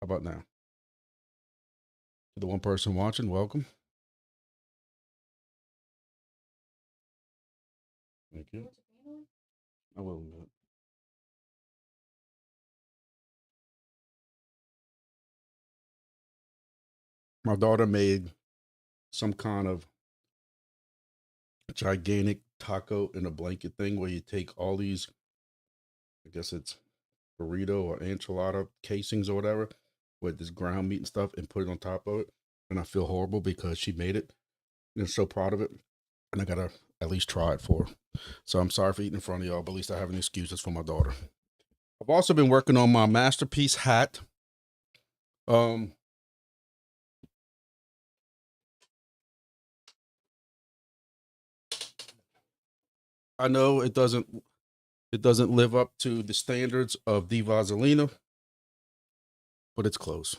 How about now? To the one person watching, welcome. Thank you. I will admit. My daughter made some kind of gigantic taco in a blanket thing where you take all these, I guess it's burrito or enchilada casings or whatever, with this ground meat and stuff, and put it on top of it. And I feel horrible because she made it and I'm so proud of it. And I gotta at least try it for her. So I'm sorry for eating in front of y'all, but at least I have an excuse. It's for my daughter. I've also been working on my masterpiece hat. I know it doesn't live up to the standards of the Vaselina, but it's close.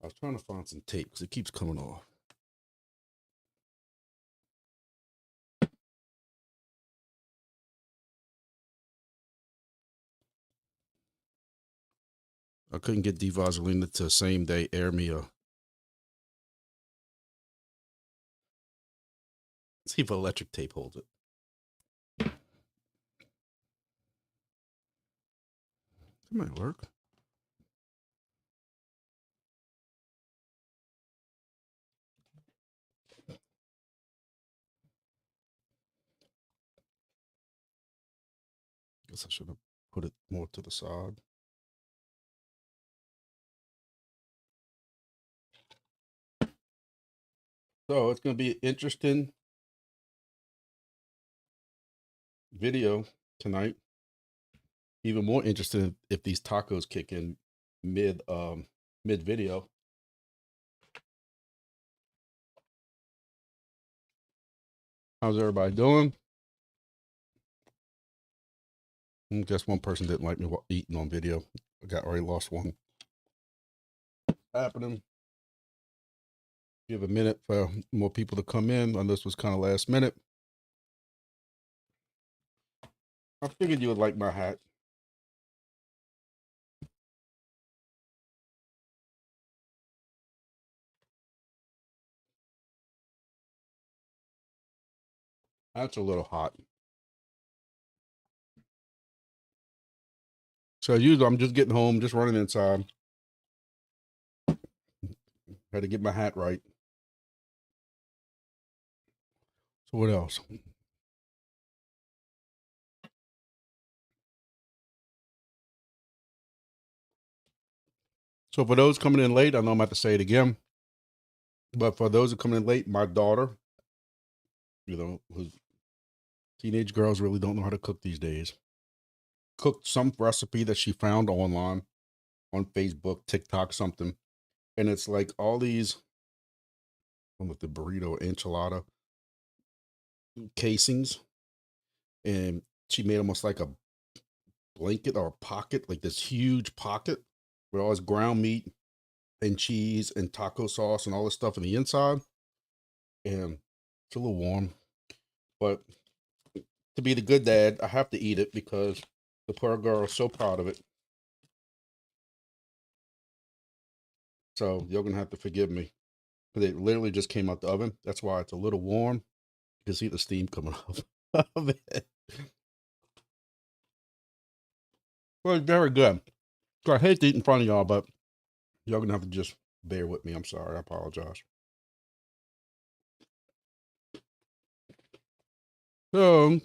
I was trying to find some tape because it keeps coming off. I couldn't get D-Vaselina to same day air me a. See if electric tape holds it. It might work. Guess I should have put it more to the side. So it's going to be an interesting video tonight. Even more interesting if these tacos kick in mid video. How's everybody doing? Just one person didn't like me eating on video. I got already lost one. Happening. Give a minute for more people to come in. And this was kind of last minute. I figured you would like my hat. That's a little hot. So usually I'm just getting home, just running inside. Had to get my hat right. So what else? So for those coming in late, I know I'm about to say it again, but for those who come in late, my daughter, who's teenage girls really don't know how to cook these days, cooked some recipe that she found online on Facebook, TikTok, something. And it's like all these, with the burrito enchilada casings. And she made almost like a blanket or a pocket, like this huge pocket with all this ground meat and cheese and taco sauce and all this stuff on the inside. And it's a little warm, but to be the good dad, I have to eat it because the poor girl is so proud of it. So you're gonna have to forgive me because it literally just came out the oven. That's why it's a little warm. You can see the steam coming off of it. Well, it's very good. So I hate to eat in front of y'all, but y'all gonna have to just bear with me. I'm sorry. I apologize. So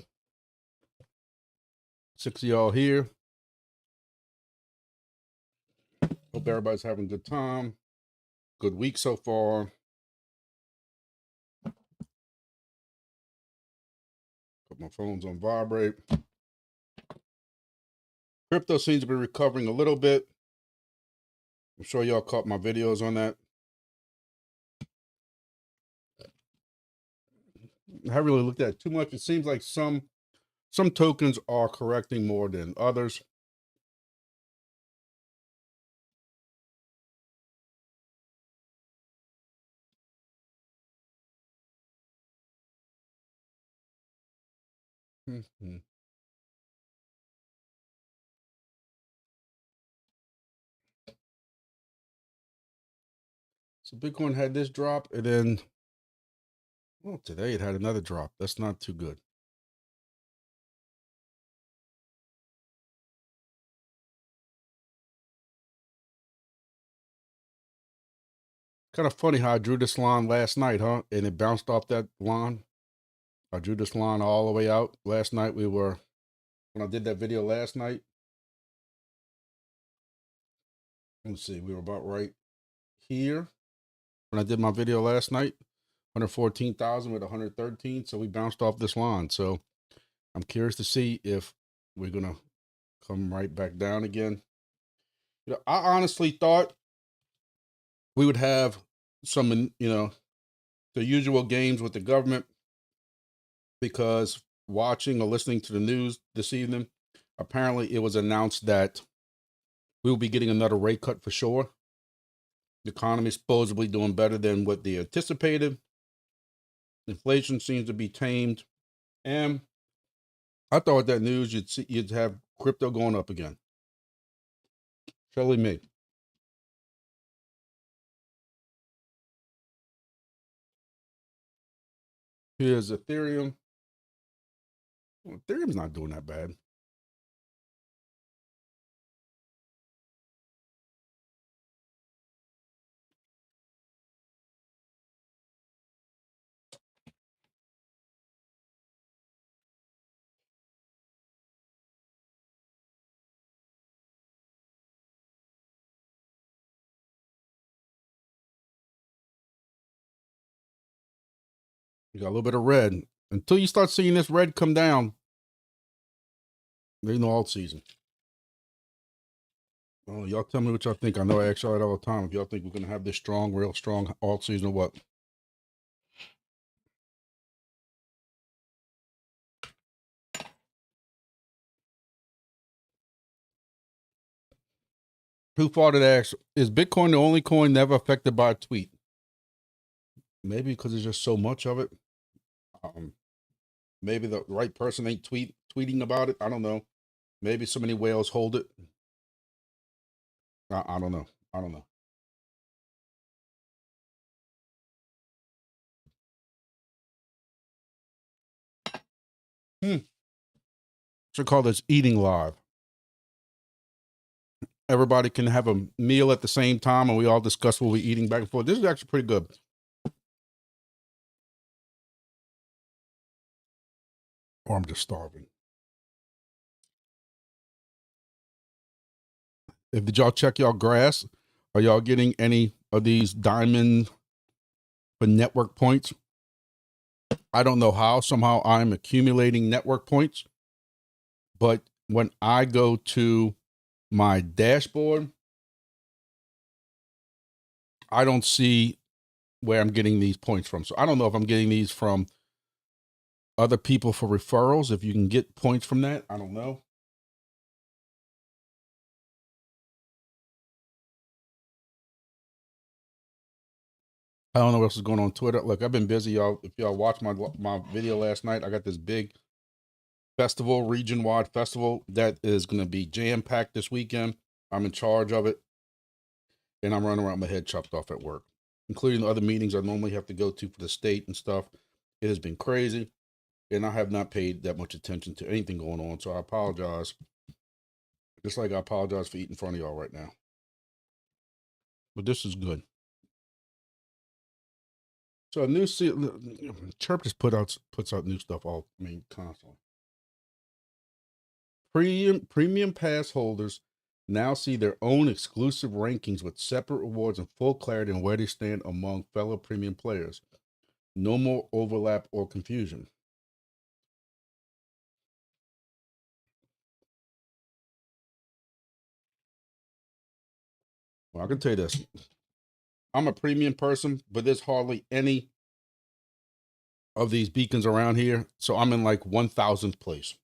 6 of y'all here. Hope everybody's having a good time. Good week so far. Put my phone's on vibrate. Crypto seems to be recovering a little bit. I'm sure y'all caught my videos on that. I haven't really looked at it too much. It seems like some tokens are correcting more than others. Mm-hmm. So Bitcoin had this drop, and then, well, today it had another drop. That's not too good. Kind of funny how I drew this line last night, huh? And it bounced off that line. I drew this line all the way out. Last night when I did that video last night, let's see, we were about right here. When I did my video last night, 114,000 with 113. So we bounced off this line. So I'm curious to see if we're going to come right back down again. You know, I honestly thought we would have some, the usual games with the government, because watching or listening to the news this evening, apparently it was announced that we will be getting another rate cut for sure. The economy is supposedly doing better than what they anticipated. Inflation seems to be tamed. And I thought with that news, you'd have crypto going up again. Surely me. Here's Ethereum. Well, Ethereum's not doing that bad. You got a little bit of red. Until you start seeing this red come down, there's no alt season. Oh, y'all tell me what y'all think. I know I ask y'all that all the time. If y'all think we're going to have this real strong alt season or what? Who fought it asks, is Bitcoin the only coin never affected by a tweet? Maybe because there's just so much of it. Maybe the right person ain't tweeting about it. I don't know. Maybe so many whales hold it. I don't know. I don't know. Should call this eating live. Everybody can have a meal at the same time, and we all discuss what we're eating back and forth. This is actually pretty good. Or I'm just starving. Did y'all check y'all grass? Are y'all getting any of these diamond for network points? I don't know how. Somehow I'm accumulating network points. But when I go to my dashboard, I don't see where I'm getting these points from. So I don't know if I'm getting these from other people for referrals. If you can get points from that, I don't know. I don't know what else is going on Twitter. Look, I've been busy, y'all. If y'all watched my video last night, I got this big festival, region-wide festival that is going to be jam-packed this weekend. I'm in charge of it, and I'm running around with my head chopped off at work, including the other meetings I normally have to go to for the state and stuff. It has been crazy, and I have not paid that much attention to anything going on, so I apologize. Just like I apologize for eating in front of y'all right now. But this is good. So Chirp just puts out new stuff constantly. Premium pass holders now see their own exclusive rankings with separate rewards and full clarity on where they stand among fellow premium players. No more overlap or confusion. Well, I can tell you this. I'm a premium person, but there's hardly any of these beacons around here. So I'm in like 1,000th place.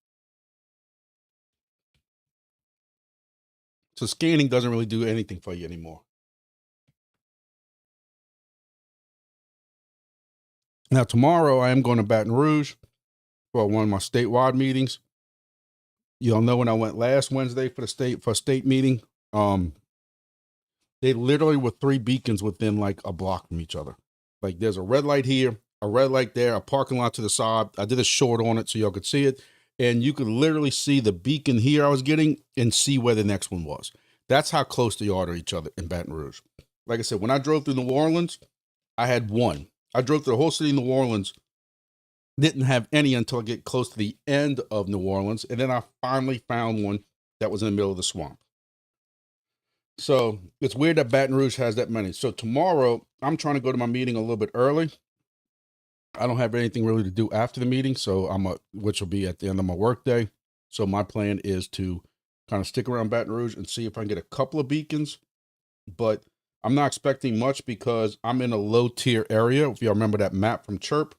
So scanning doesn't really do anything for you anymore. Now, tomorrow I am going to Baton Rouge for one of my statewide meetings. Y'all know when I went last Wednesday for a state meeting, They literally were 3 beacons within like a block from each other. Like there's a red light here, a red light there, a parking lot to the side. I did a short on it so y'all could see it. And you could literally see the beacon here I was getting and see where the next one was. That's how close they are to each other in Baton Rouge. Like I said, when I drove through New Orleans, I had one. I drove through the whole city of New Orleans, didn't have any until I get close to the end of New Orleans. And then I finally found one that was in the middle of the swamp. So it's weird that Baton Rouge has that many. So tomorrow, I'm trying to go to my meeting a little bit early. I don't have anything really to do after the meeting, so which will be at the end of my workday. So my plan is to kind of stick around Baton Rouge and see if I can get a couple of beacons, but I'm not expecting much because I'm in a low tier area. If y'all remember that map from Chirp.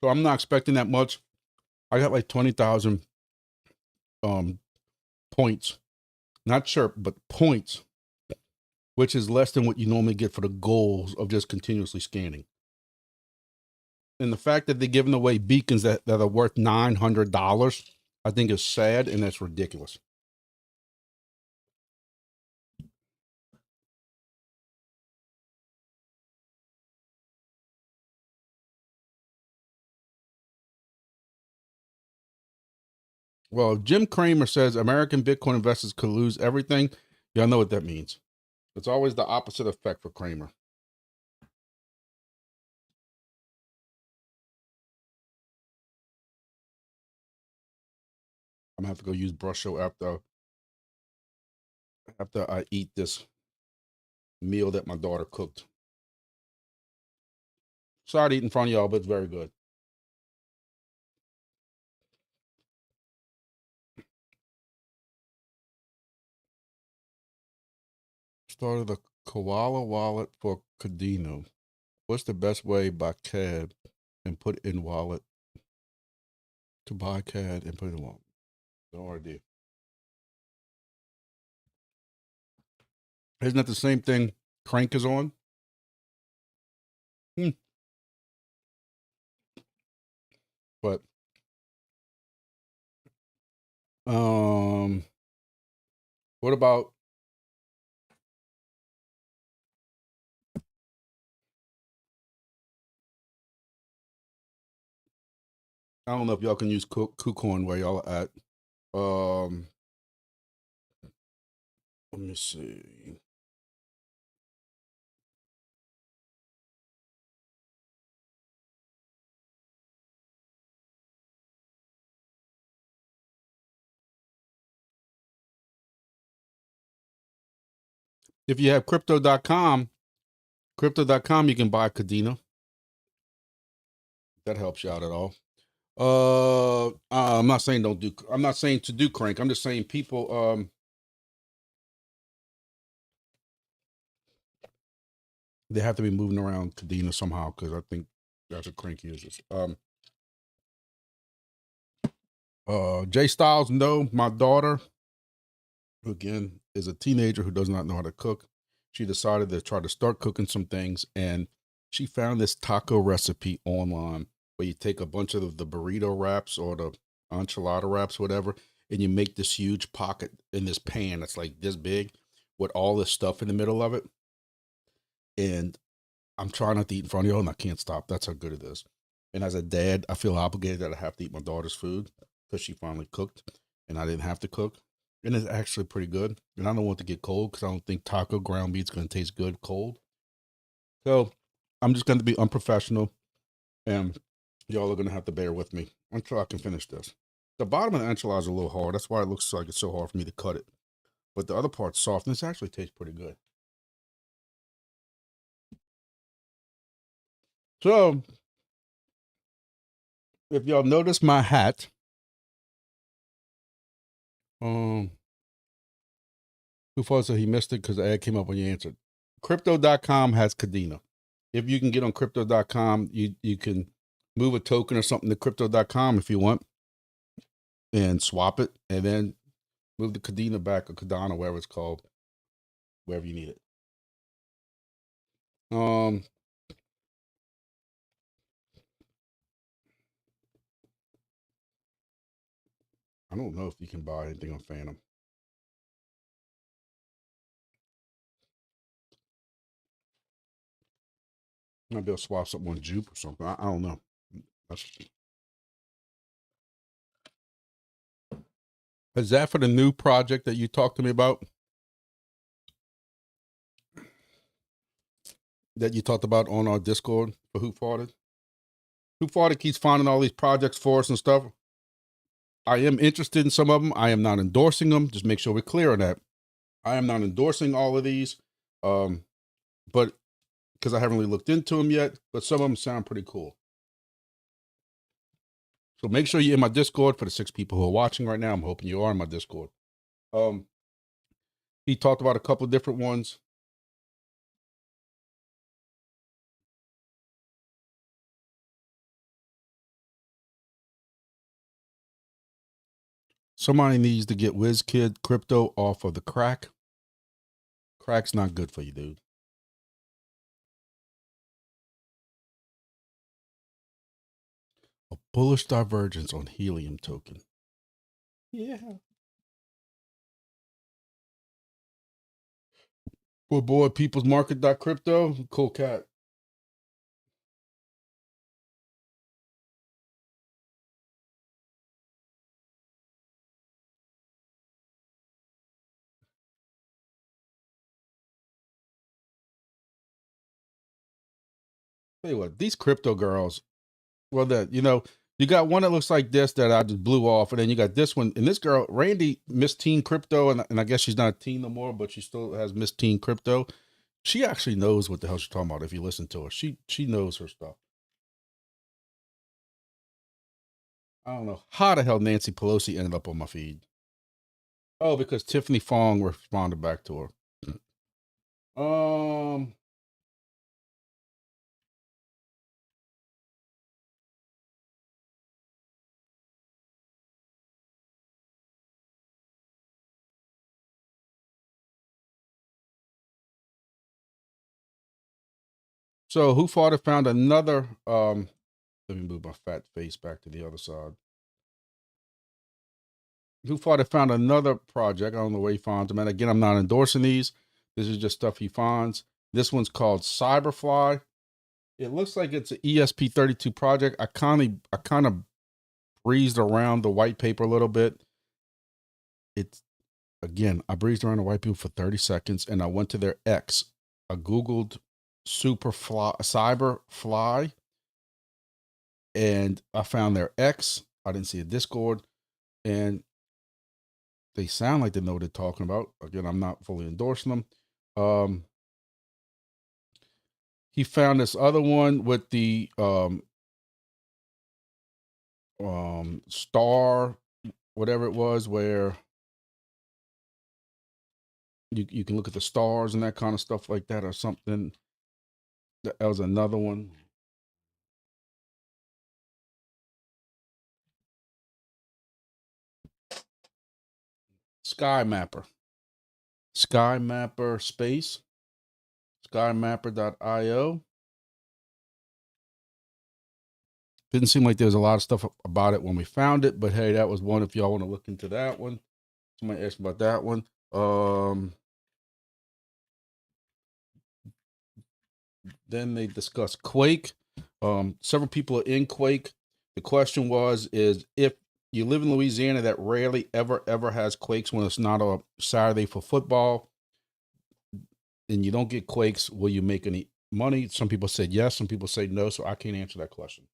So I'm not expecting that much. I got like 20,000 points, not Chirp, but points, which is less than what you normally get for the goals of just continuously scanning. And the fact that they're giving away beacons that are worth $900, I think is sad, and that's ridiculous. Well, Jim Cramer says American Bitcoin investors could lose everything. Y'all know what that means. It's always the opposite effect for Cramer. I'm gonna have to go use Brusho after I eat this meal that my daughter cooked. Sorry to eat in front of y'all, but it's very good. Started a koala wallet for Cadino. What's the best way by CAD and put in wallet to buy CAD and put in wallet? No idea. Isn't that the same thing Crank is on? But what about I don't know if y'all can use KuCoin where y'all at. Let me see. If you have crypto.com, you can buy Cadena. That helps you out at all. I'm not saying I'm not saying to do Crank. I'm just saying people, they have to be moving around Cadena somehow because I think that's what Crank uses. Jay Styles, no, my daughter, who again is a teenager who does not know how to cook. She decided to try to start cooking some things, and she found this taco recipe online where you take a bunch of the burrito wraps or the enchilada wraps, whatever, and you make this huge pocket in this pan that's like this big with all this stuff in the middle of it. And I'm trying not to eat in front of you, and I can't stop. That's how good it is. And as a dad, I feel obligated that I have to eat my daughter's food because she finally cooked and I didn't have to cook. And it's actually pretty good. And I don't want to get cold because I don't think taco ground meat's going to taste good cold. So I'm just going to be unprofessional, and y'all are going to have to bear with me until I can finish this. The bottom of the enchilada is a little hard. That's why it looks like it's so hard for me to cut it. But the other part's soft, and this actually tastes pretty good. So if y'all notice my hat, who thought so he missed it because the ad came up when you answered. Crypto.com has Cadena. If you can get on crypto.com, you can move a token or something to crypto.com if you want and swap it, and then move the Cadena back or Cardano, whatever it's called, wherever you need it. I don't know if you can buy anything on Phantom. Might be able to swap something on Jupe or something. I don't know. Is that for the new project that you talked to me about? That you talked about on our Discord for Who Farted? Who Farted keeps finding all these projects for us and stuff. I am interested in some of them. I am not endorsing them. Just make sure we're clear on that. I am not endorsing all of these, but because I haven't really looked into them yet, but some of them sound pretty cool. So make sure you're in my Discord for the 6 people who are watching right now. I'm hoping you are in my Discord. He talked about a couple of different ones. Somebody needs to get WizKid crypto off of the crack. Crack's not good for you, dude. A bullish divergence on helium token. Yeah. Well, boy, peoplesmarket.crypto. Cool cat. Tell you what, these crypto girls, well, you got one that looks like this that I just blew off, and then you got this one. And this girl, Randy, Miss Teen Crypto, and I guess she's not a teen no more, but she still has Miss Teen Crypto. She actually knows what the hell she's talking about if you listen to her. She knows her stuff. I don't know how the hell Nancy Pelosi ended up on my feed. Oh, because Tiffany Fong responded back to her. So Who Farted found another, let me move my fat face back to the other side. Who Farted found another project. I don't know where he finds them. And again, I'm not endorsing these. This is just stuff he finds. This one's called Cyberfly. It looks like it's an ESP32 project. I kind of breezed around the white paper a little bit. I breezed around the white paper for 30 seconds and I went to their X. I Googled Cyberfly and I found their X. I didn't see a Discord, and they sound like they know what they're talking about. Again, I'm not fully endorsing them. He found this other one with the star, whatever it was, where you can look at the stars and that kind of stuff like that, or something. That was another one. Sky Mapper space, skymapper.io. Didn't seem like there was a lot of stuff about it when we found it, but hey, that was one if y'all want to look into that one. Somebody asked about that one. Then they discussed Quake. Several people are in Quake. The question is if you live in Louisiana that rarely ever has quakes when it's not a Saturday for football, and you don't get quakes, will you make any money? Some people said yes, some people say no, so I can't answer that question.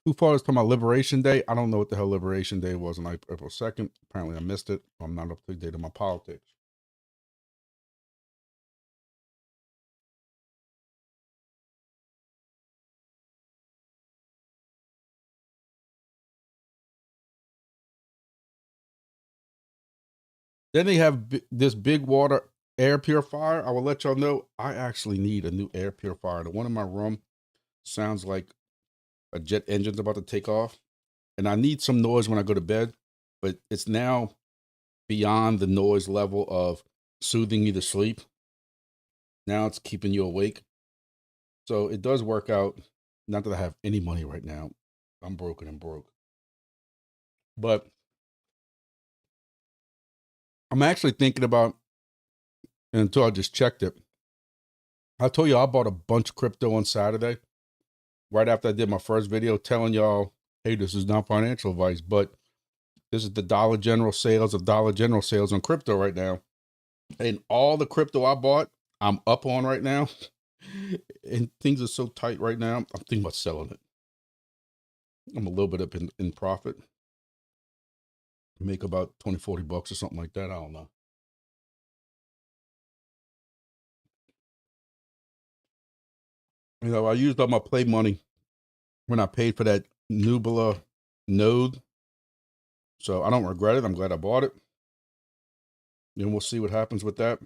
Who far as talking about Liberation Day? I don't know what the hell Liberation Day was on April 2nd. Apparently I missed it. I'm not up to date on my politics. Then they have this big water air purifier. I will let y'all know I actually need a new air purifier. The one in my room sounds like a jet engine's about to take off. And I need some noise when I go to bed, but it's now beyond the noise level of soothing you to sleep. Now it's keeping you awake. So it does work out. Not that I have any money right now. I'm broken and broke. But I'm actually thinking about, until I just checked it, I told you I bought a bunch of crypto on Saturday, right after I did my first video telling y'all, hey, this is not financial advice, but this is the Dollar General sales of Dollar General sales on crypto right now. And all the crypto I bought, I'm up on right now. And things are so tight right now. I'm thinking about selling it. I'm a little bit up in profit. Make about 20, 40 bucks or something like that. I don't know. You know, I used up my play money when I paid for that Nubula node. So I don't regret it. I'm glad I bought it. And we'll see what happens with that.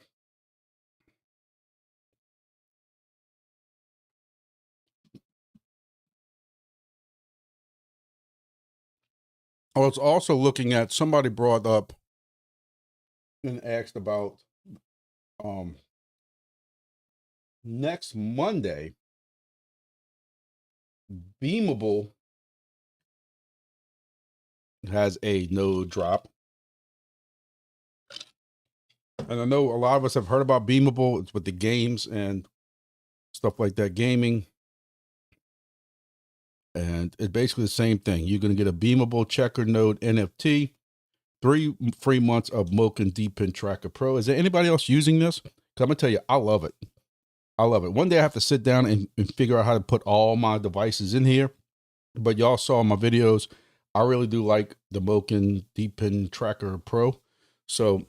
I was also looking at, somebody brought up and asked about next Monday, Beamable has a node drop. And I know a lot of us have heard about Beamable. It's with the games and stuff like that, gaming. And it's basically the same thing. You're going to get a Beamable checker node NFT, 3 free months of Moken DEPIN Tracker Pro. Is there anybody else using this? Because I'm going to tell you, I love it. I love it. One day I have to sit down and figure out how to put all my devices in here. But y'all saw my videos. I really do like the Moken DEPIN Tracker Pro. So,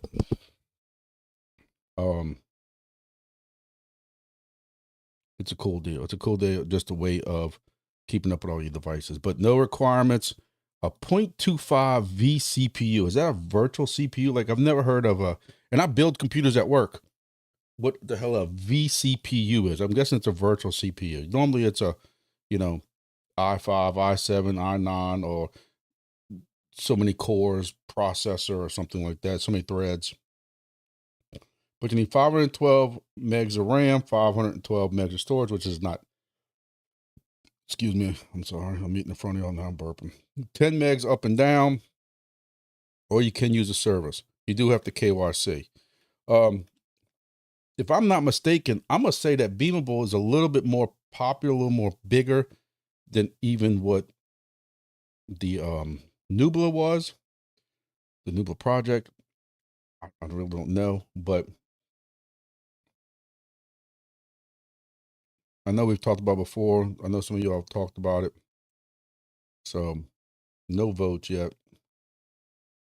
it's a cool deal. It's a cool deal, just a way of keeping up with all your devices. But no requirements. A 0.25 vCPU. Is that a virtual CPU? Like, I've never heard of and I build computers at work. What the hell a vCPU is? I'm guessing it's a virtual CPU. Normally it's a, i5, i7, i9, or so many cores processor or something like that. So many threads. But you need 512 megs of RAM, 512 megs of storage, which is not, excuse me, I'm sorry, I'm eating in front of y'all now, I'm burping. 10 megs up and down, or you can use a service. You do have to KYC. If I'm not mistaken, I'm going to say that Beamable is a little bit more popular, a little more bigger than even what the Nubla was, the Nubla project. I really don't know, but I know we've talked about it before. I know some of y'all have talked about it. So no votes yet.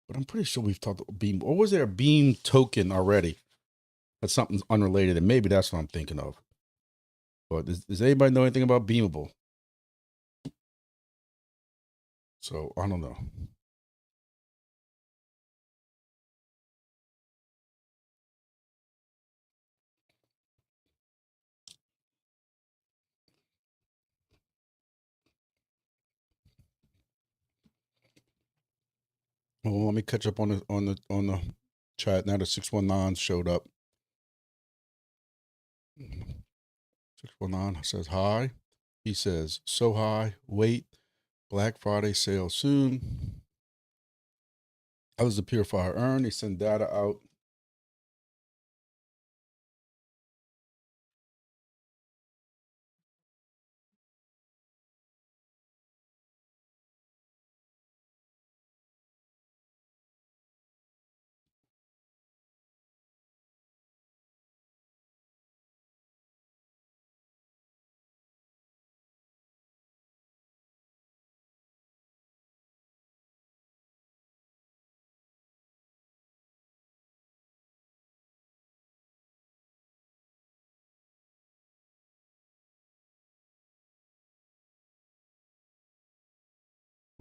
But I'm pretty sure we've talked about Beam. Or was there a Beam token already? That's something unrelated, and maybe that's what I'm thinking of. But does anybody know anything about Beamable? So I don't know. Well, let me catch up on the chat. Now the 619 showed up. 619 says hi. He says, so high, wait, Black Friday sale soon. How does the purifier earn? They send data out.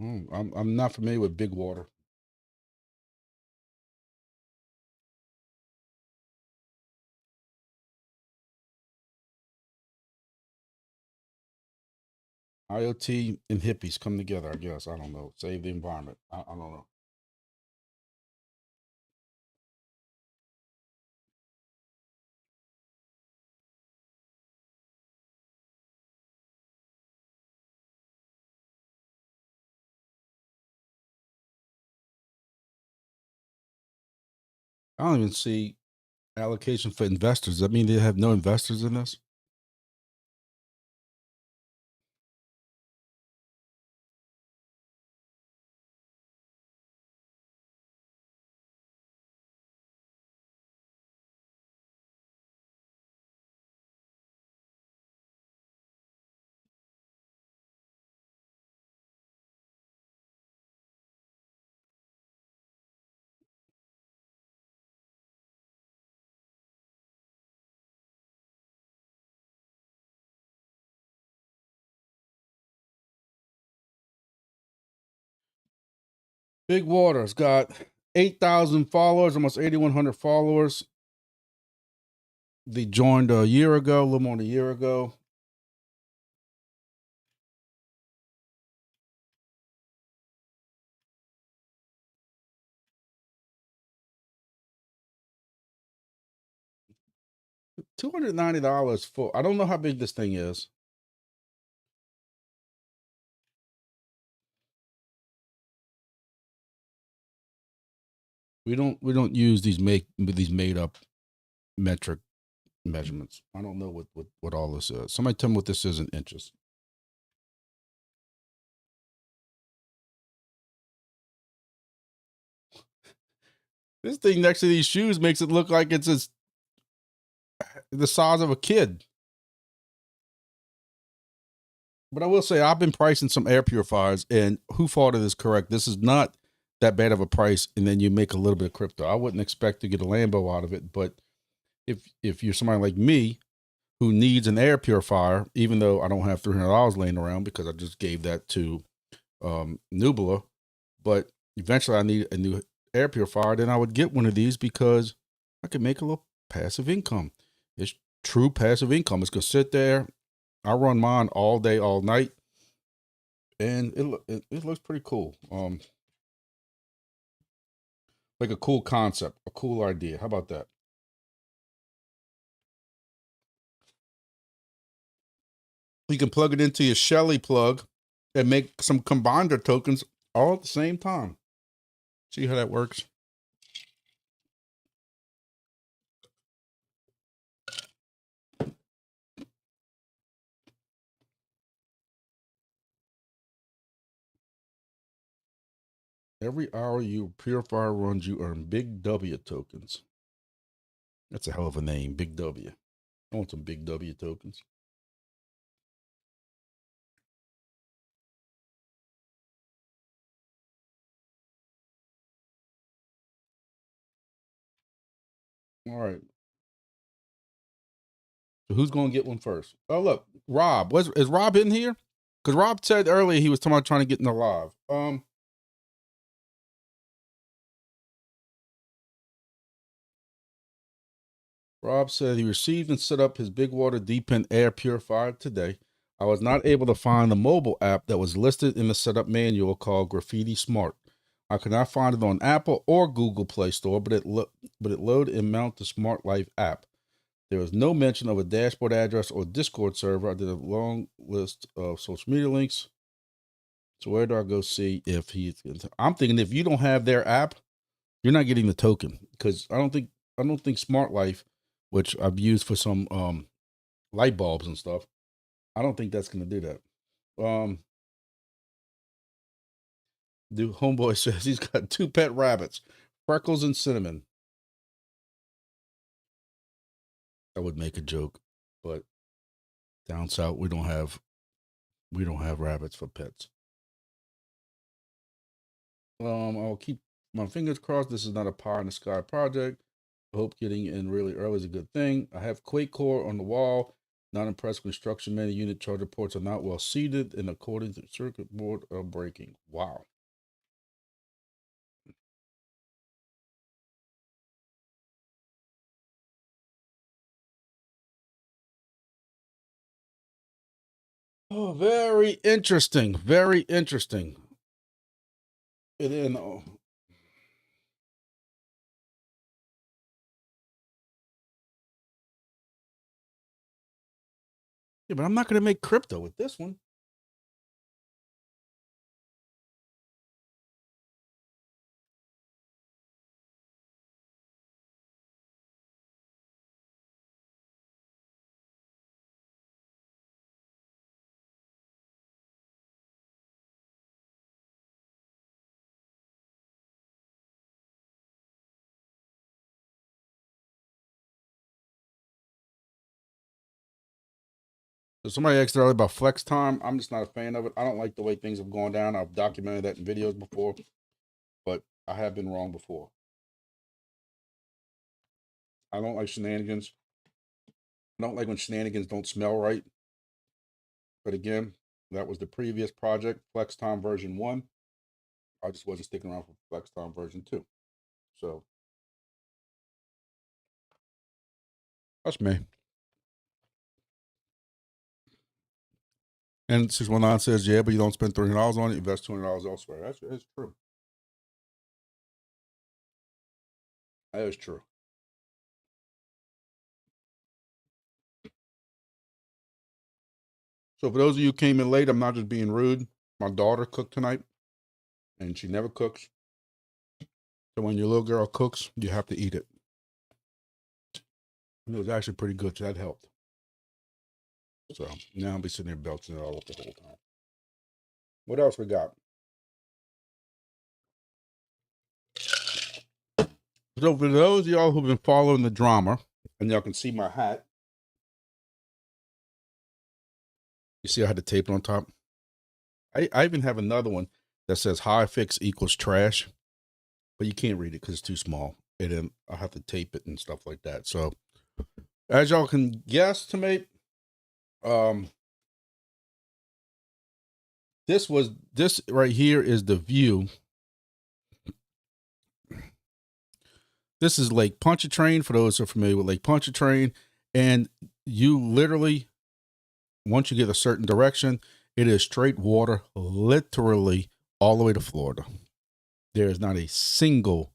I'm not familiar with Big Water. IoT and hippies come together, I guess. I don't know. Save the environment. I don't know. I don't even see allocation for investors. Does that mean they have no investors in this? Big Water's got 8,000 followers, almost 8,100 followers. They joined a year ago, a little more than a year ago. $290 for, I don't know how big this thing is. We don't use these made up metric measurements. I don't know what all this is. Somebody tell me what this is in inches. This thing next to these shoes makes it look like it's the size of a kid. But I will say I've been pricing some air purifiers, and who thought it is correct? This is not that bad of a price, and then you make a little bit of crypto. I wouldn't expect to get a Lambo out of it, but if you're somebody like me who needs an air purifier, even though I don't have $300 laying around because I just gave that to Nubula, but eventually I need a new air purifier, then I would get one of these because I could make a little passive income. It's true passive income. It's gonna sit there. I run mine all day, all night, and it looks pretty cool. Like a cool concept, a cool idea. How about that? You can plug it into your Shelly plug and make some combiner tokens all at the same time. See how that works? Every hour you purifier runs, you earn Big W tokens. That's a hell of a name, Big W. I want some Big W tokens. All right. So who's going to get one first? Oh, look, Rob. Is Rob in here? Because Rob said earlier he was talking about trying to get in the live. Rob said he received and set up his Big Water DEPIN air purifier today. I was not able to find the mobile app that was listed in the setup manual called Graffiti Smart. I could not find it on Apple or Google Play Store, but it loaded and mounted the Smart Life app. There was no mention of a dashboard address or Discord server. I did a long list of social media links. So where do I go see if he's? I'm thinking if you don't have their app, you're not getting the token because I don't think Smart Life, which I've used for some light bulbs and stuff, I don't think that's going to do that. The homeboy says he's got 2 pet rabbits, Freckles and Cinnamon. I would make a joke, but down south we don't have rabbits for pets. I'll keep my fingers crossed. This is not a pie in the sky project. I hope getting in really early is a good thing. I have Quake Core on the wall. Not impressed with construction. Many unit charger ports are not well seated, and according to the circuit board are breaking. Wow. Oh, very interesting. Very interesting. And then, yeah, but I'm not going to make crypto with this one. So somebody asked earlier about flex time. I'm just not a fan of it. I don't like the way things have gone down. I've documented that in videos before, but I have been wrong before. I don't like shenanigans. I don't like when shenanigans don't smell right. But again, that was the previous project, Flex Time version 1. I just wasn't sticking around for Flex Time version 2. So that's me. And 619 says, yeah, but you don't spend $300 on it, invest $200 elsewhere. That's true. That is true. So for those of you who came in late, I'm not just being rude. My daughter cooked tonight, and she never cooks. So when your little girl cooks, you have to eat it. And it was actually pretty good, so that helped. So now I'll be sitting there belching it all up the whole time. What else we got? So for those of y'all who've been following the drama, and y'all can see my hat. You see I had the tape on top? I even have another one that says Hyfix equals trash, but you can't read it because it's too small. And then I have to tape it and stuff like that. So as y'all can guesstimate, this right here is the view. This is Lake Pontchartrain, for those who are familiar with Lake Pontchartrain. And you literally, once you get a certain direction, it is straight water, literally all the way to Florida. There is not a single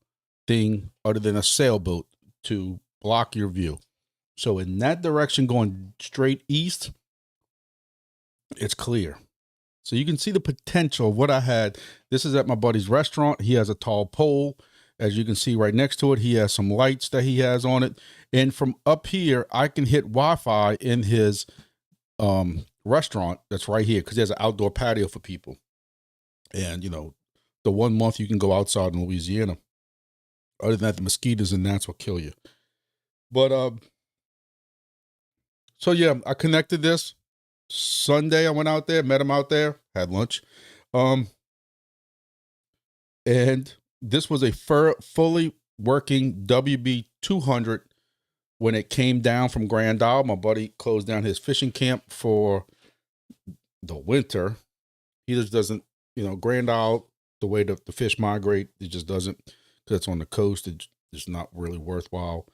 thing other than a sailboat to block your view. So in that direction, going straight east, it's clear. So you can see the potential of what I had. This is at my buddy's restaurant. He has a tall pole. As you can see right next to it, he has some lights that he has on it. And from up here, I can hit Wi-Fi in his restaurant that's right here, because there's an outdoor patio for people. And, you know, the 1 month you can go outside in Louisiana. Other than that, the mosquitoes and that's what kill you. But so yeah, I connected this. Sunday I went out there, met him out there, had lunch. And this was a fully working WB200 when it came down from Grand Isle. My buddy closed down his fishing camp for the winter. He just doesn't, you know, Grand Isle, the way the fish migrate, it just doesn't, because it's on the coast. It's not really worthwhile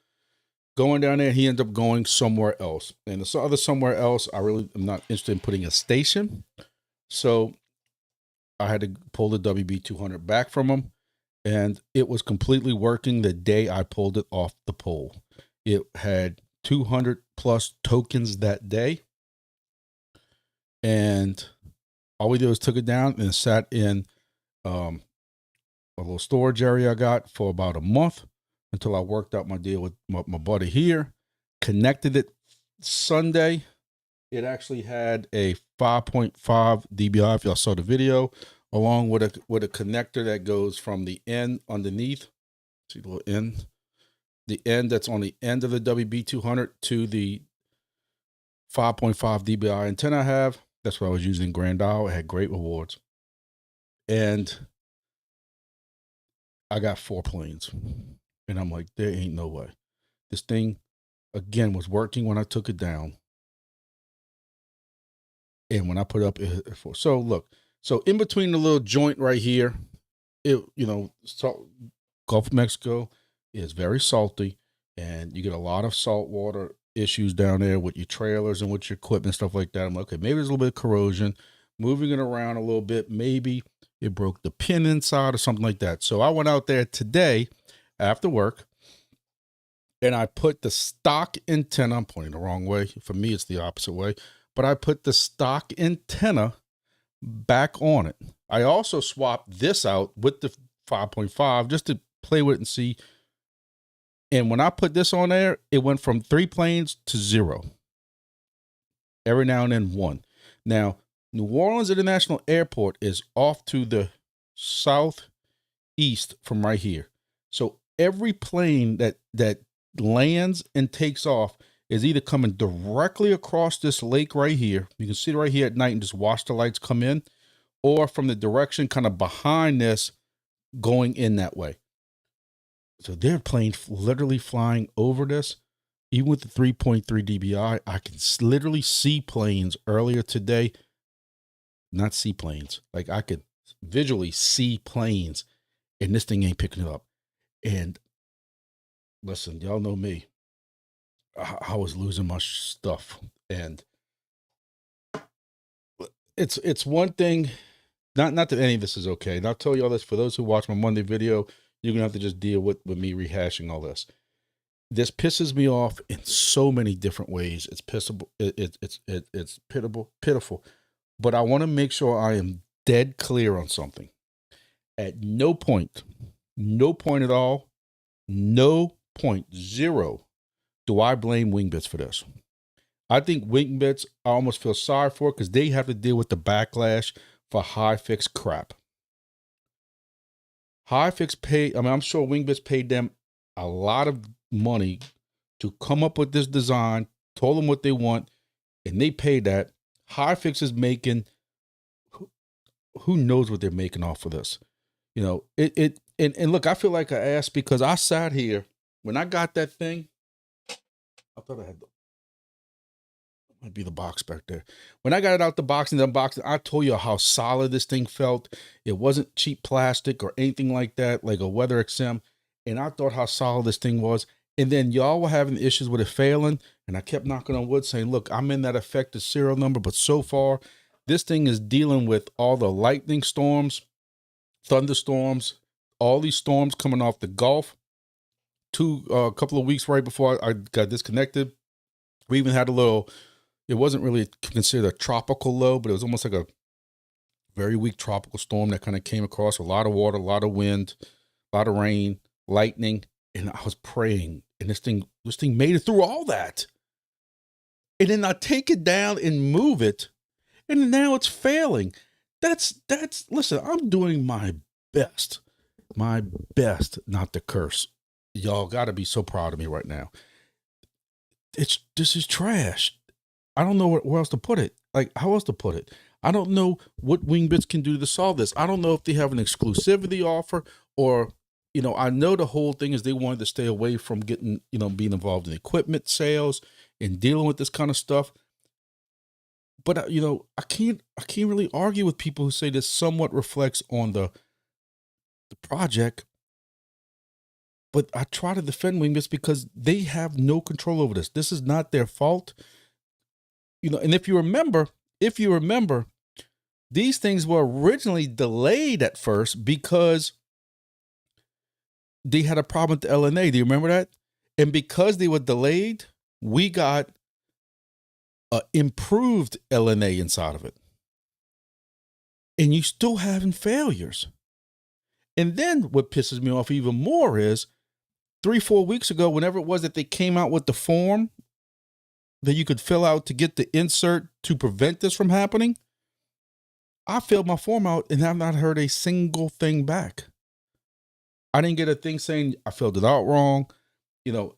going down there. He ended up going somewhere else. And the other somewhere else, I really am not interested in putting a station. So I had to pull the WB200 back from him, and it was completely working the day I pulled it off the pole. It had 200 plus tokens that day. And all we did was took it down and sat in a little storage area I got for about a month until I worked out my deal with my buddy here. Connected it Sunday. It actually had a 5.5 dBi, if y'all saw the video, along with a connector that goes from the end underneath. See the little end? The end that's on the end of the WB200 to the 5.5 dBi antenna I have. That's what I was using in Grand Isle. It had great rewards. And I got 4 planes. And I'm like, there ain't no way. This thing, again, was working when I took it down. And when I put up, so look, so in between the little joint right here, it, you know, Gulf of Mexico is very salty, and you get a lot of saltwater issues down there with your trailers and with your equipment, stuff like that. I'm like, okay, maybe there's a little bit of corrosion, moving it around a little bit. Maybe it broke the pin inside or something like that. So I went out there today after work, and I put the stock antenna, I'm pointing the wrong way. For me, it's the opposite way. But I put the stock antenna back on it. I also swapped this out with the 5.5 just to play with it and see. And when I put this on there, it went from 3 planes to 0. Every now and then 1. Now, New Orleans International Airport is off to the southeast from right here. So every plane that lands and takes off is either coming directly across this lake right here. You can see it right here at night and just watch the lights come in, or from the direction kind of behind this going in that way. So they're literally flying over this. Even with the 3.3 dBi, I can literally see planes earlier today. Not seaplanes. Like I could visually see planes, and this thing ain't picking it up. And listen, y'all know me. I was losing my stuff, and it's one thing. Not that any of this is okay. And I'll tell you all this, for those who watch my Monday video, you're gonna have to just deal with me rehashing all this. This pisses me off in so many different ways. It's pissable. It's pitiful. But I want to make sure I am dead clear on something. At no point at all, no point, zero, do I blame Wingbits for this. I think Wingbits, I almost feel sorry for, because they have to deal with the backlash for Hyfix crap. Hyfix paid, I'm sure Wingbits paid them a lot of money to come up with this design, told them what they want, and they paid that. Hyfix is making, who knows what they're making off of this. You know, and look, I feel like an ass because I sat here when I got that thing. I thought I had might be the box back there. When I got it out the box and the unboxing, I told you how solid this thing felt. It wasn't cheap plastic or anything like that, like a Weather XM. And I thought how solid this thing was. And then y'all were having issues with it failing. And I kept knocking on wood saying, look, I'm in that affected serial number. But so far, this thing is dealing with all the lightning storms, thunderstorms, all these storms coming off the Gulf. A couple of weeks right before I got disconnected, we even had a little, it wasn't really considered a tropical low, but it was almost like a very weak tropical storm that kind of came across. A lot of water, a lot of wind, a lot of rain, lightning. And I was praying, and this thing made it through all that. And then I take it down and move it, and now it's failing. Listen, I'm doing my best not to curse. Y'all got to be so proud of me right now. This is trash. I don't know where else to put it. Like, how else to put it? I don't know what Wingbits can do to solve this. I don't know if they have an exclusivity offer, or, you know, I know the whole thing is they wanted to stay away from getting, you know, being involved in equipment sales and dealing with this kind of stuff. But, you know, I can't really argue with people who say this somewhat reflects on the project. But I try to defend Wingbits because they have no control over this. This is not their fault. You know, and if you remember, these things were originally delayed at first because they had a problem with the LNA. Do you remember that? And because they were delayed, we got improved LNA inside of it. And you still having failures. And then what pisses me off even more is 3-4 weeks ago, whenever it was that they came out with the form that you could fill out to get the insert to prevent this from happening, I filled my form out and have not heard a single thing back. I didn't get a thing saying I filled it out wrong. You know,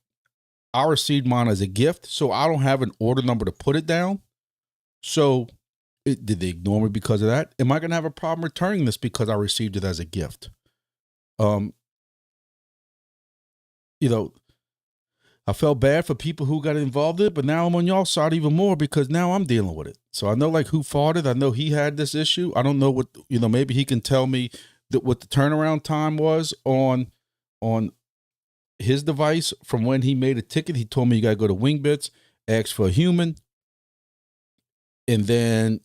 I received mine as a gift, so I don't have an order number to put it down. So did they ignore me because of that? Am I going to have a problem returning this because I received it as a gift? You know, I felt bad for people who got involved in it, but now I'm on y'all side even more because now I'm dealing with it. So I know like who fought it. I know he had this issue. I don't know what, you know, maybe he can tell me what the turnaround time was on his device from when he made a ticket. He told me you got to go to Wingbits, ask for a human, and then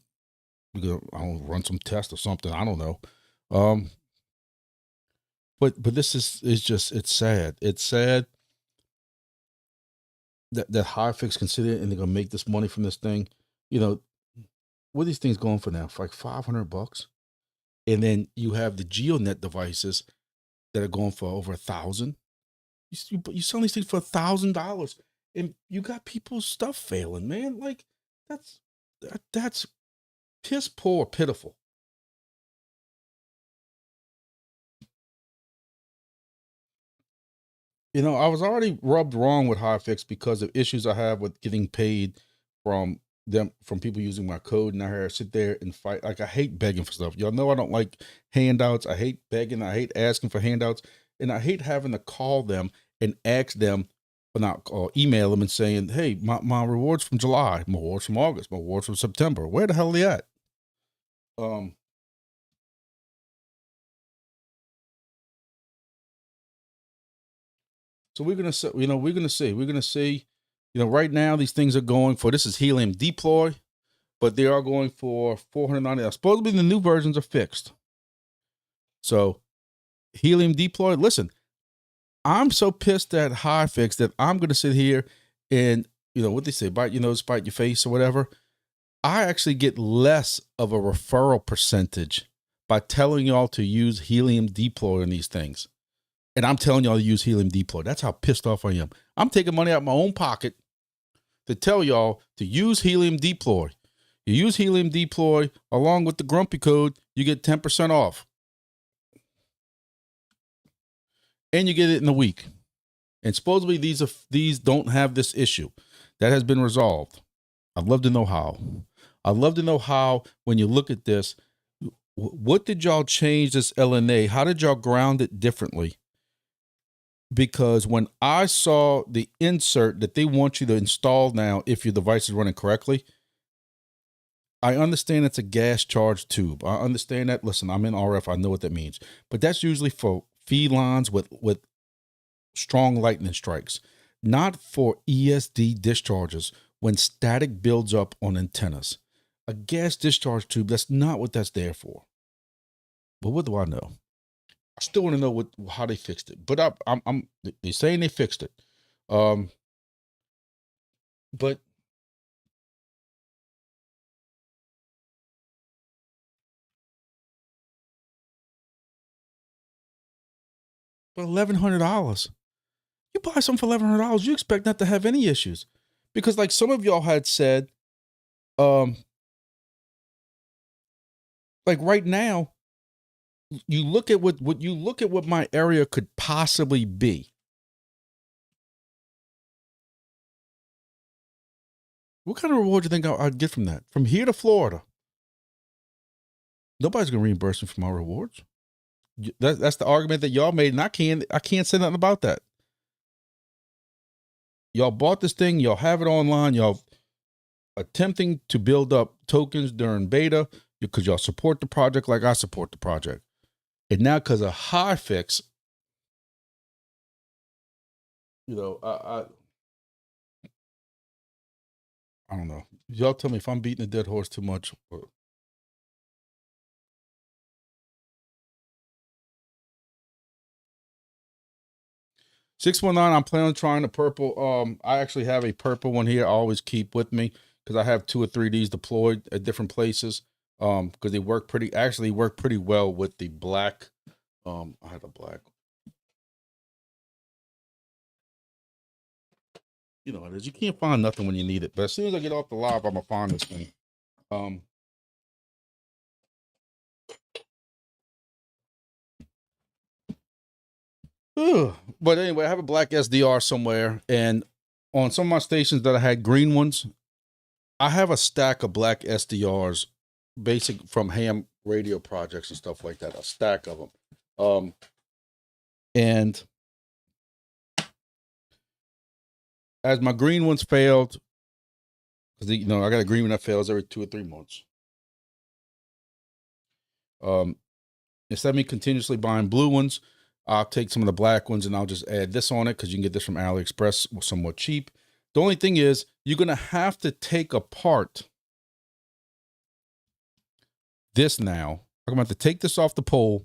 I'll run some tests or something. I don't know. But this is just, it's sad. It's sad that Hyfix consider it and they're gonna make this money from this thing. You know, what are these things going for now? For like $500, and then you have the GeoNet devices that are going for over $1,000. You sell these things for $1,000, and you got people's stuff failing, man. Like that's piss poor, pitiful. You know, I was already rubbed wrong with Hyfix because of issues I have with getting paid from from people using my code, and I had to sit there and fight. Like, I hate begging for stuff. Y'all know I don't like handouts. I hate begging. I hate asking for handouts, and I hate having to call them and ask them, or not, or email them and saying, "Hey, my rewards from July, my rewards from August, my rewards from September. Where the hell are they at?" Um, so we're gonna see. You know, we're gonna see. We're gonna see. You know, right now these things are going for, this is helium deploy, but they are going for 490. Supposedly the new versions are fixed. So helium deploy. Listen, I'm so pissed at Hyfix that I'm going to sit here and, you know what they say, bite your nose, bite your face, or whatever. I actually get less of a referral percentage by telling y'all to use helium deploy on these things. And I'm telling y'all to use helium deploy. That's how pissed off I am. I'm taking money out of my own pocket to tell y'all to use helium deploy. You use helium deploy along with the grumpy code, you get 10% off. And you get it in a week. And supposedly these don't have this issue. That has been resolved. I'd love to know how. I'd love to know how, when you look at this, what did y'all change this LNA? How did y'all ground it differently? Because when I saw the insert that they want you to install now, if your device is running correctly, I understand it's a gas charge tube. I understand that. Listen, I'm in RF. I know what that means. But that's usually for feed lines with strong lightning strikes, not for ESD discharges when static builds up on antennas. A gas discharge tube, that's not what that's there for. But what do I know? I still want to know how they fixed it. But they're saying they fixed it. But $1,100. You buy something for $1,100, you expect not to have any issues. Because like some of y'all had said, like right now, you look at what my area could possibly be. What kind of reward do you think I'd get from that? From here to Florida, nobody's gonna reimburse me for my rewards. That's the argument that y'all made, and I can't say nothing about that. Y'all bought this thing, y'all have it online, y'all attempting to build up tokens during beta because y'all support the project like I support the project. And now because of Hyfix, you know, I don't know. Y'all tell me if I'm beating a dead horse too much. 619, I'm planning on trying the purple. I actually have a purple one here I always keep with me because I have 2 or 3 of these deployed at different places. Because they work pretty well with the black. I had a black. You know what it is. You can't find nothing when you need it. But as soon as I get off the live, I'm gonna find this thing. But anyway, I have a black SDR somewhere, and on some of my stations that I had green ones, I have a stack of black SDRs, basic from ham radio projects and stuff like that. A stack of them, and as my green ones failed, because you know I got a green one that fails every 2 or 3 months. Instead of me continuously buying blue ones, I'll take some of the black ones and I'll just add this on it because you can get this from AliExpress somewhat cheap. The only thing is you're going to have to take apart this now. I'm going to have to take this off the pole,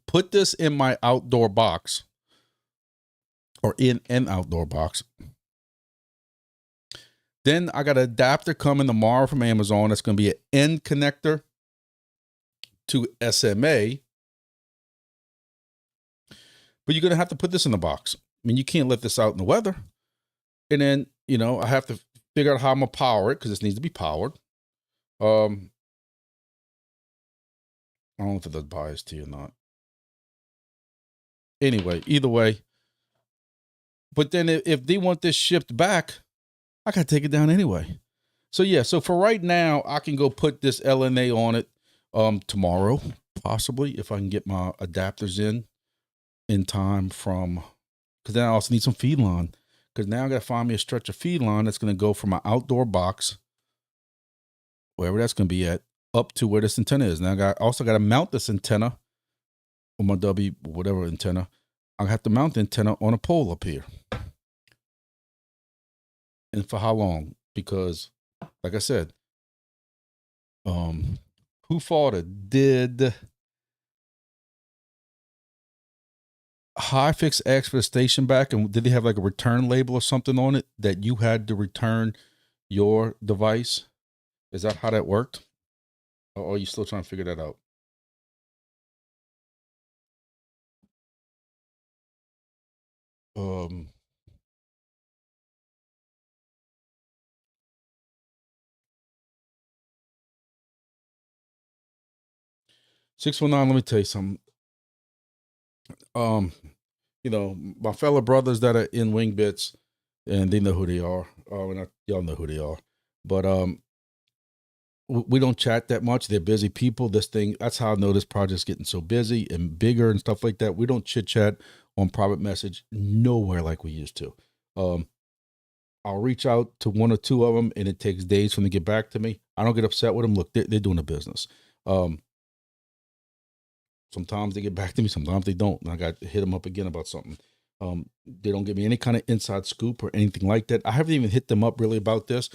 put this in my outdoor box or in an outdoor box. Then I got an adapter coming tomorrow from Amazon. That's going to be an end connector to SMA. But you're going to have to put this in the box. I mean, you can't let this out in the weather. And then, you know, I have to figure out how I'm going to power it because this needs to be powered. I don't know if it does bias T or not. Anyway, either way, But then if they want this shipped back, I got to take it down anyway. So yeah, so for right now, I can go put this LNA on it tomorrow, possibly, if I can get my adapters in time from, because then I also need some feed line, because now I got to find me a stretch of feed line that's going to go from my outdoor box, wherever that's going to be at, up to where this antenna is. Now I also got to mount this antenna on my whatever antenna. I have to mount the antenna on a pole up here. And for how long? Because, like I said, who fought it? Did Hyfix ask for the station back, and did they have like a return label or something on it that you had to return your device? Is that how that worked? Or are you still trying to figure that out? 619, let me tell you something. You know, my fellow brothers that are in Wingbits, and they know who they are. And y'all know who they are. But we don't chat that much. They're busy people. That's how I know this project's getting so busy and bigger and stuff like that. We don't chit chat on private message nowhere like we used to. I'll reach out to one or two of them, and it takes days for them to get back to me. I don't get upset with them. Look, they're doing a business. Sometimes they get back to me, sometimes they don't. And I got to hit them up again about something. They don't give me any kind of inside scoop or anything like that. I haven't even hit them up really about this.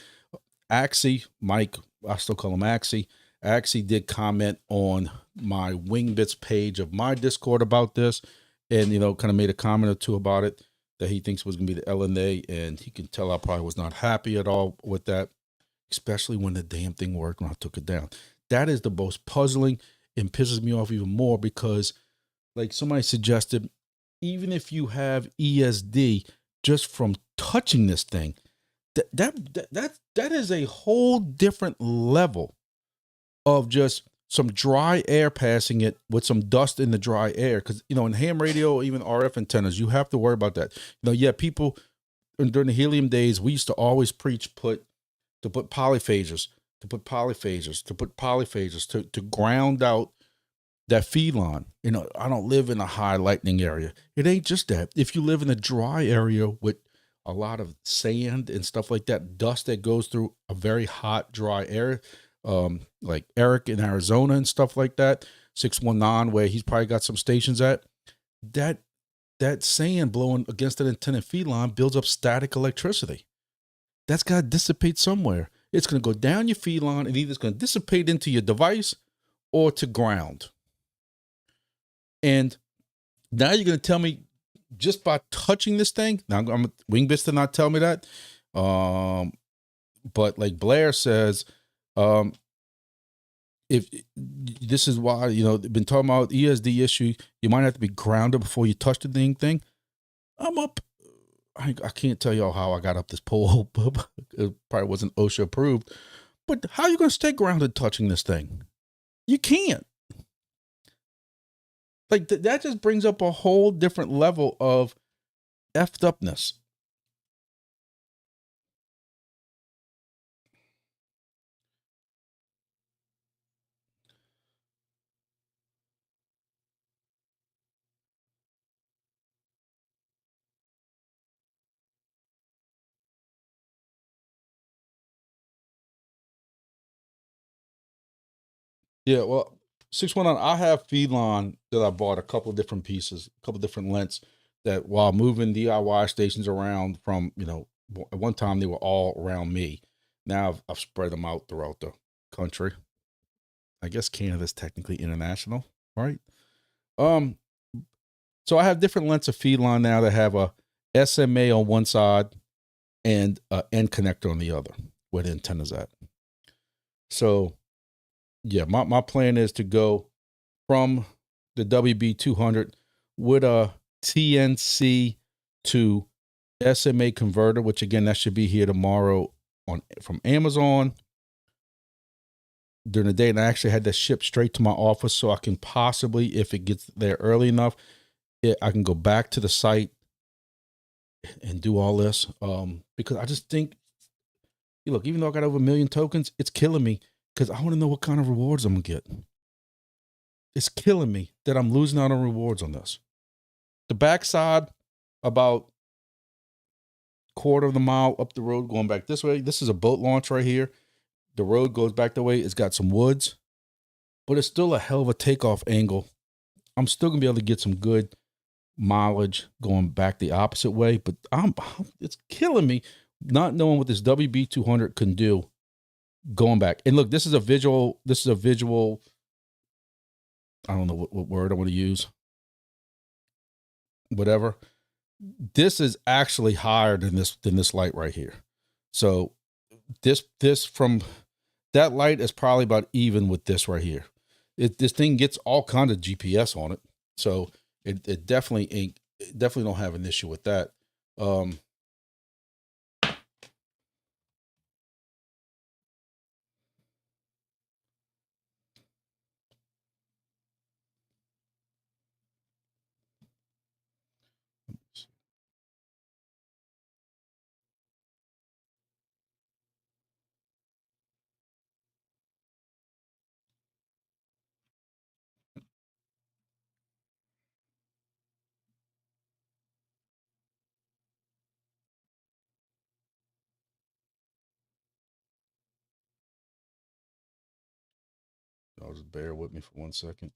Axie, Mike, I still call him Axie. Axie did comment on my Wingbits page of my Discord about this, and, you know, kind of made a comment or two about it that he thinks was going to be the LNA, and he can tell I probably was not happy at all with that, especially when the damn thing worked when I took it down. That is the most puzzling and pisses me off even more, because, like somebody suggested, even if you have ESD, just from touching this thing, that is a whole different level of just some dry air passing it with some dust in the dry air. Because, you know, in ham radio or even RF antennas, you have to worry about that. You know, yeah, people during the helium days, we used to always preach to put polyphasers, to ground out that feed line. You know, I don't live in a high lightning area. It ain't just that. If you live in a dry area with a lot of sand and stuff like that, dust that goes through a very hot, dry area, like Eric in Arizona and stuff like that, 619, where he's probably got some stations at, that sand blowing against that antenna feed line builds up static electricity. That's got to dissipate somewhere. It's going to go down your feed line, and either it's going to dissipate into your device or to ground. And now you're going to tell me just by touching this thing. Now, Wingbits did not tell me that. But like Blair says, if this is why, you know, they've been talking about ESD issue, you might have to be grounded before you touch the dang thing. I'm up. I can't tell y'all how I got up this pole. It probably wasn't OSHA approved. But how are you going to stay grounded touching this thing? You can't. Like, that just brings up a whole different level of effed upness. Yeah, well, 619, I have feed line that I bought a couple of different pieces, a couple of different lengths, that while moving DIY stations around from, you know, at one time they were all around me. Now I've spread them out throughout the country. I guess Canada's technically international, right? So I have different lengths of feed line now that have a SMA on one side and an end connector on the other, where the antenna's at. So yeah, my plan is to go from the WB200 with a TNC to SMA converter, which again, that should be here tomorrow from Amazon during the day. And I actually had that shipped straight to my office, so I can possibly, if it gets there early enough, I can go back to the site and do all this. Because I just think, look, even though I got over 1 million tokens, it's killing me because I want to know what kind of rewards I'm gonna get. It's killing me that I'm losing out on rewards on this. The backside, about quarter of the mile up the road going back this way. This is a boat launch right here. The road goes back the way. It's got some woods, but it's still a hell of a takeoff angle. I'm still gonna be able to get some good mileage going back the opposite way, but it's killing me not knowing what this WB200 can do going back. And look, this is a visual. I don't know what word I want to use. Whatever. This is actually higher than this light right here. So this from that light is probably about even with this right here. This thing gets all kind of GPS on it. So it definitely don't have an issue with that. I'll just bear with me for 1 second.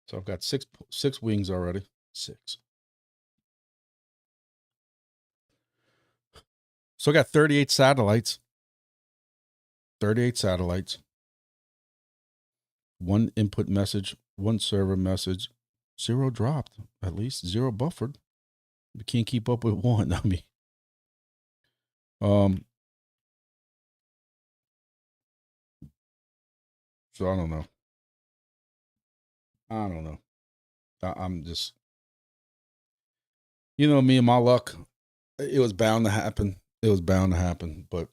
So I've got six wings already. 6. So I got 38 satellites. 38 satellites. 1 input message, 1 server message, 0 dropped, at least 0 buffered. We can't keep up with 1. I mean, so I don't know. I'm just, me and my luck. It was bound to happen. But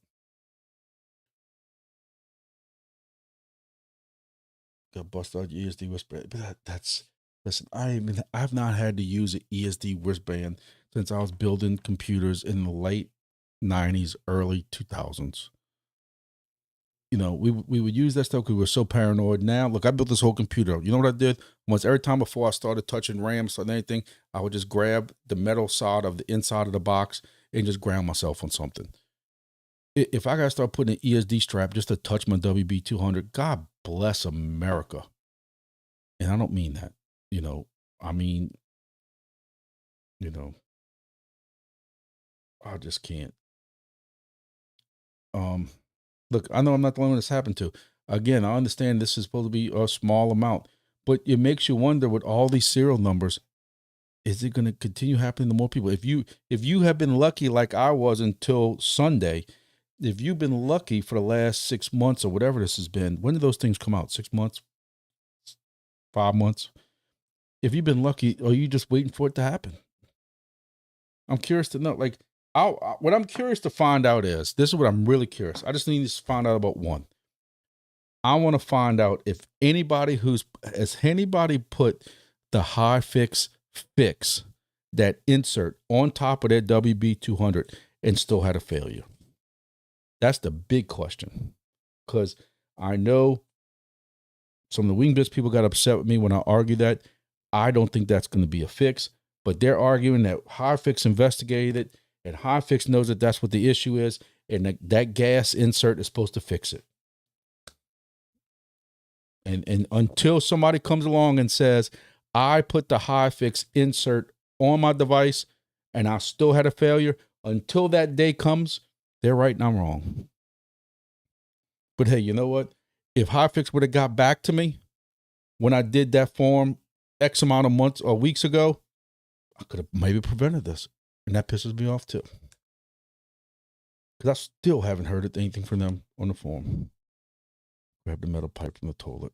got busted out ESD wristband. But listen, I've not had to use an ESD wristband since I was building computers in the late 90s, early 2000s. We would use that stuff because we were so paranoid. Now, look, I built this whole computer. You know what I did? Once every time before I started touching RAMs or anything, I would just grab the metal side of the inside of the box and just ground myself on something. If I got to start putting an ESD strap just to touch my WB200, God bless America. And I don't mean that, I mean, I just can't. Look, I know I'm not the only one this happened to. Again, I understand this is supposed to be a small amount, but it makes you wonder with all these serial numbers, is it going to continue happening to more people? If you have been lucky like I was until Sunday, if you've been lucky for the last 6 months or whatever this has been, when did those things come out? 6 months? 5 months? If you've been lucky, are you just waiting for it to happen? I'm curious to know. Like, what I'm curious to find out is, this is what I'm really curious. I just need to find out about one. I want to find out if anybody has anybody put the Hyfix fix, that insert on top of their WB200 and still had a failure. That's the big question. Because I know some of the Wingbits people got upset with me when I argued that. I don't think that's going to be a fix, but they're arguing that Hyfix investigated it and Hyfix knows that that's what the issue is, and that gas insert is supposed to fix it. And until somebody comes along and says, I put the Hyfix insert on my device and I still had a failure, until that day comes, they're right and I'm wrong. But hey, you know what? If Hyfix would have got back to me when I did that form X amount of months or weeks ago, I could have maybe prevented this. And that pisses me off too. Because I still haven't heard anything from them on the form. Grab the metal pipe from the toilet.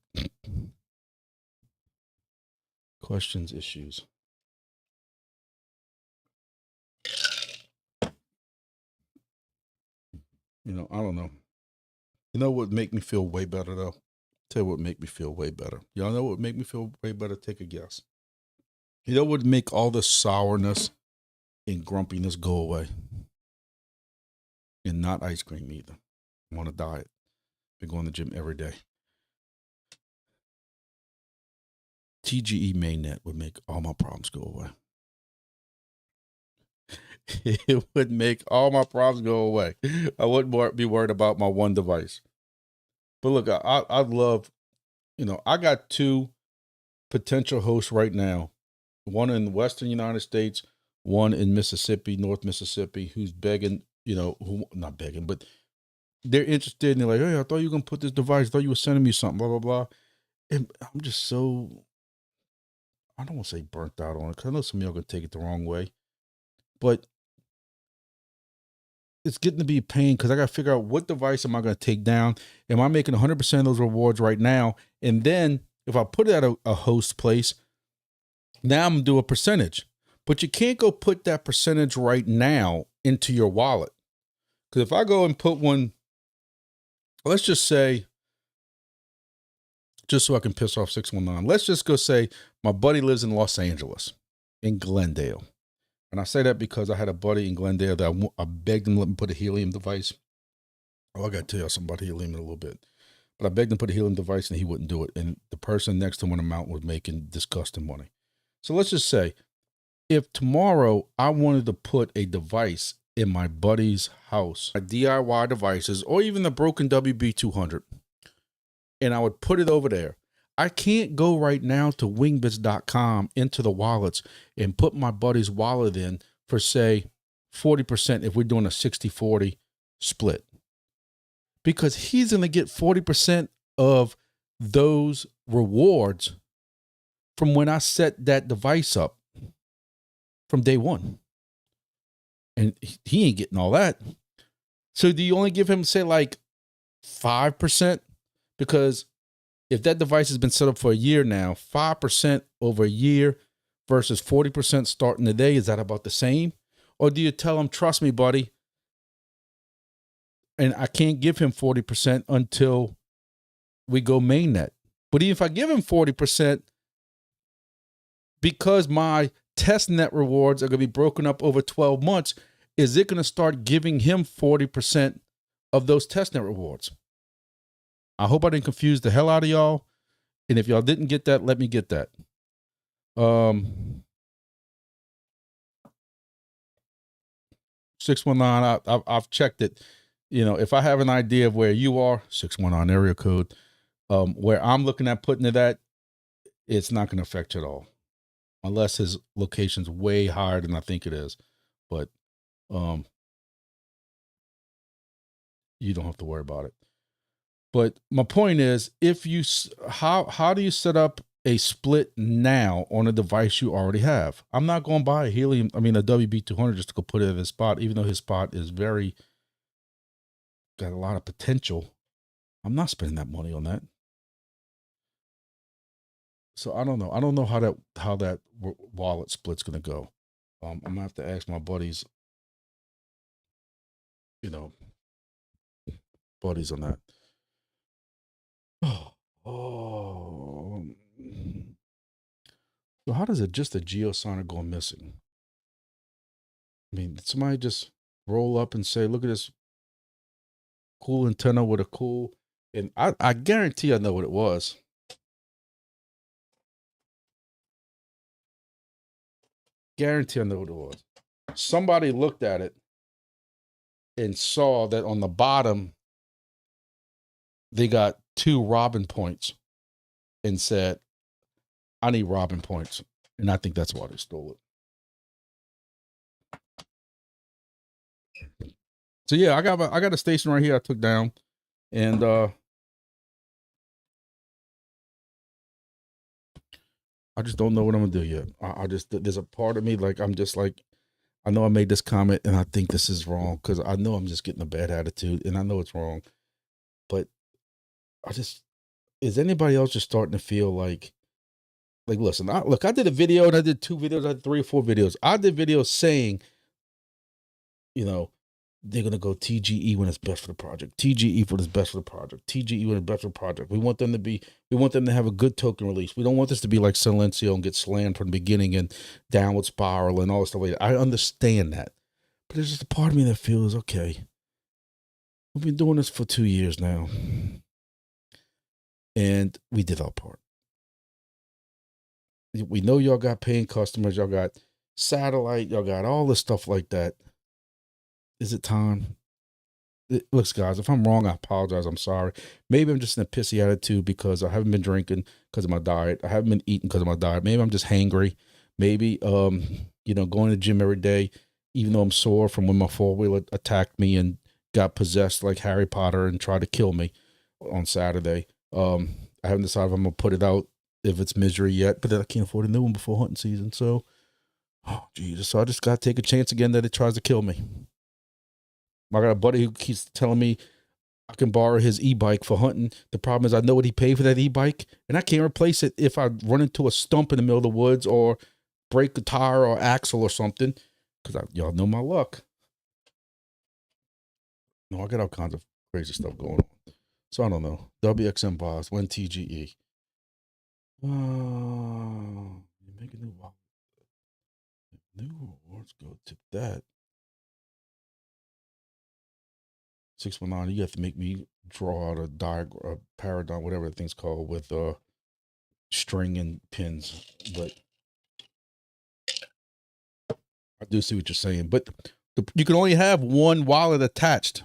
Questions, issues. I don't know. You know what would make me feel way better though? Tell you what would make me feel way better. Y'all know what would make me feel way better? Take a guess. It would make all the sourness and grumpiness go away. And not ice cream either. I'm on a diet. Been going to the gym every day. TGE mainnet would make all my problems go away. It would make all my problems go away. I wouldn't be worried about my one device. But look, I'd love, I got 2 potential hosts right now. One in the Western United States, one in Mississippi, North Mississippi, who's begging, who not begging, but they're interested and they're like, hey, I thought you were going to put this device. I thought you were sending me something, blah, blah, blah. And I'm just so, I don't want to say burnt out on it, because I know some of y'all going to take it the wrong way. But it's getting to be a pain because I got to figure out what device am I going to take down. Am I making 100% of those rewards right now? And then if I put it at a host place, now I'm going to do a percentage. But you can't go put that percentage right now into your wallet. Because if I go and put one, let's just say, just so I can piss off 619, let's just go say my buddy lives in Los Angeles, in Glendale. And I say that because I had a buddy in Glendale that I begged him to let me put a helium device. Oh, I got to tell you something about helium in a little bit. But I begged him to put a helium device and he wouldn't do it. And the person next to him on the mountain was making disgusting money. So let's just say, if tomorrow I wanted to put a device in my buddy's house, my DIY devices, or even the broken WB200, and I would put it over there, I can't go right now to wingbits.com into the wallets and put my buddy's wallet in for, say, 40% if we're doing a 60-40 split. Because he's going to get 40% of those rewards from when I set that device up from day one. And he ain't getting all that. So do you only give him, say, like 5%? Because if that device has been set up for a year now, 5% over a year versus 40% starting today, is that about the same? Or do you tell him, trust me, buddy, and I can't give him 40% until we go mainnet? But even if I give him 40%, because my test net rewards are going to be broken up over 12 months, is it going to start giving him 40% of those test net rewards? I hope I didn't confuse the hell out of y'all. And if y'all didn't get that, let me get that. 619, I've checked it. If I have an idea of where you are, 619 area code, where I'm looking at putting it at, it's not going to affect you at all. Unless his location's way higher than I think it is. But you don't have to worry about it. But my point is, if you, how do you set up a split now on a device you already have? I'm not going to buy a WB200 just to go put it at his spot, even though his spot is got a lot of potential. I'm not spending that money on that. So I don't know. I don't know how that wallet split's going to go. I'm going to have to ask my buddies, buddies on that. Oh. So how does just a geosonic go missing? I mean, did somebody just roll up and say, look at this cool antenna with a cool, and I guarantee I know what it was. Guarantee I know what it was. Somebody looked at it and saw that on the bottom, they got 2 Robin points and said, I need Robin points. And I think that's why they stole it. So yeah, I got a station right here I took down, and I just don't know what I'm gonna do yet. I just, there's a part of me, like, I'm just like, I know I made this comment and I think this is wrong because I know I'm just getting a bad attitude and I know it's wrong, but is anybody else just starting to feel like listen, I did a video and I did 2 videos, I did 3 or 4 videos. I did videos saying, they're gonna go TGE when it's best for the project. TGE for this best for the project. TGE when it's best for the project. We want them to have a good token release. We don't want this to be like Silencio and get slammed from the beginning and downward spiral and all this stuff like that. I understand that. But there's just a part of me that feels, okay, we've been doing this for 2 years now. And we did our part. We know y'all got paying customers, y'all got satellite, y'all got all this stuff like that. Is it time? Looks, guys, if I'm wrong, I apologize. I'm sorry. Maybe I'm just in a pissy attitude because I haven't been drinking because of my diet. I haven't been eating because of my diet. Maybe I'm just hangry. Maybe, going to the gym every day, even though I'm sore from when my four-wheeler attacked me and got possessed like Harry Potter and tried to kill me on Saturday. I haven't decided if I'm going to put it out if it's misery yet, but then I can't afford a new one before hunting season. So, oh, Jesus. So I just got to take a chance again that it tries to kill me. I got a buddy who keeps telling me I can borrow his e-bike for hunting. The problem is I know what he paid for that e-bike, and I can't replace it if I run into a stump in the middle of the woods or break a tire or axle or something, because y'all know my luck. No, I got all kinds of crazy stuff going on. So I don't know. WXM Boss, when TGE. You make a new wallet. New rewards, go to that. 619, you have to make me draw out a diagram, a paradigm, whatever the thing's called, with string and pins. But I do see what you're saying. But you can only have one wallet attached.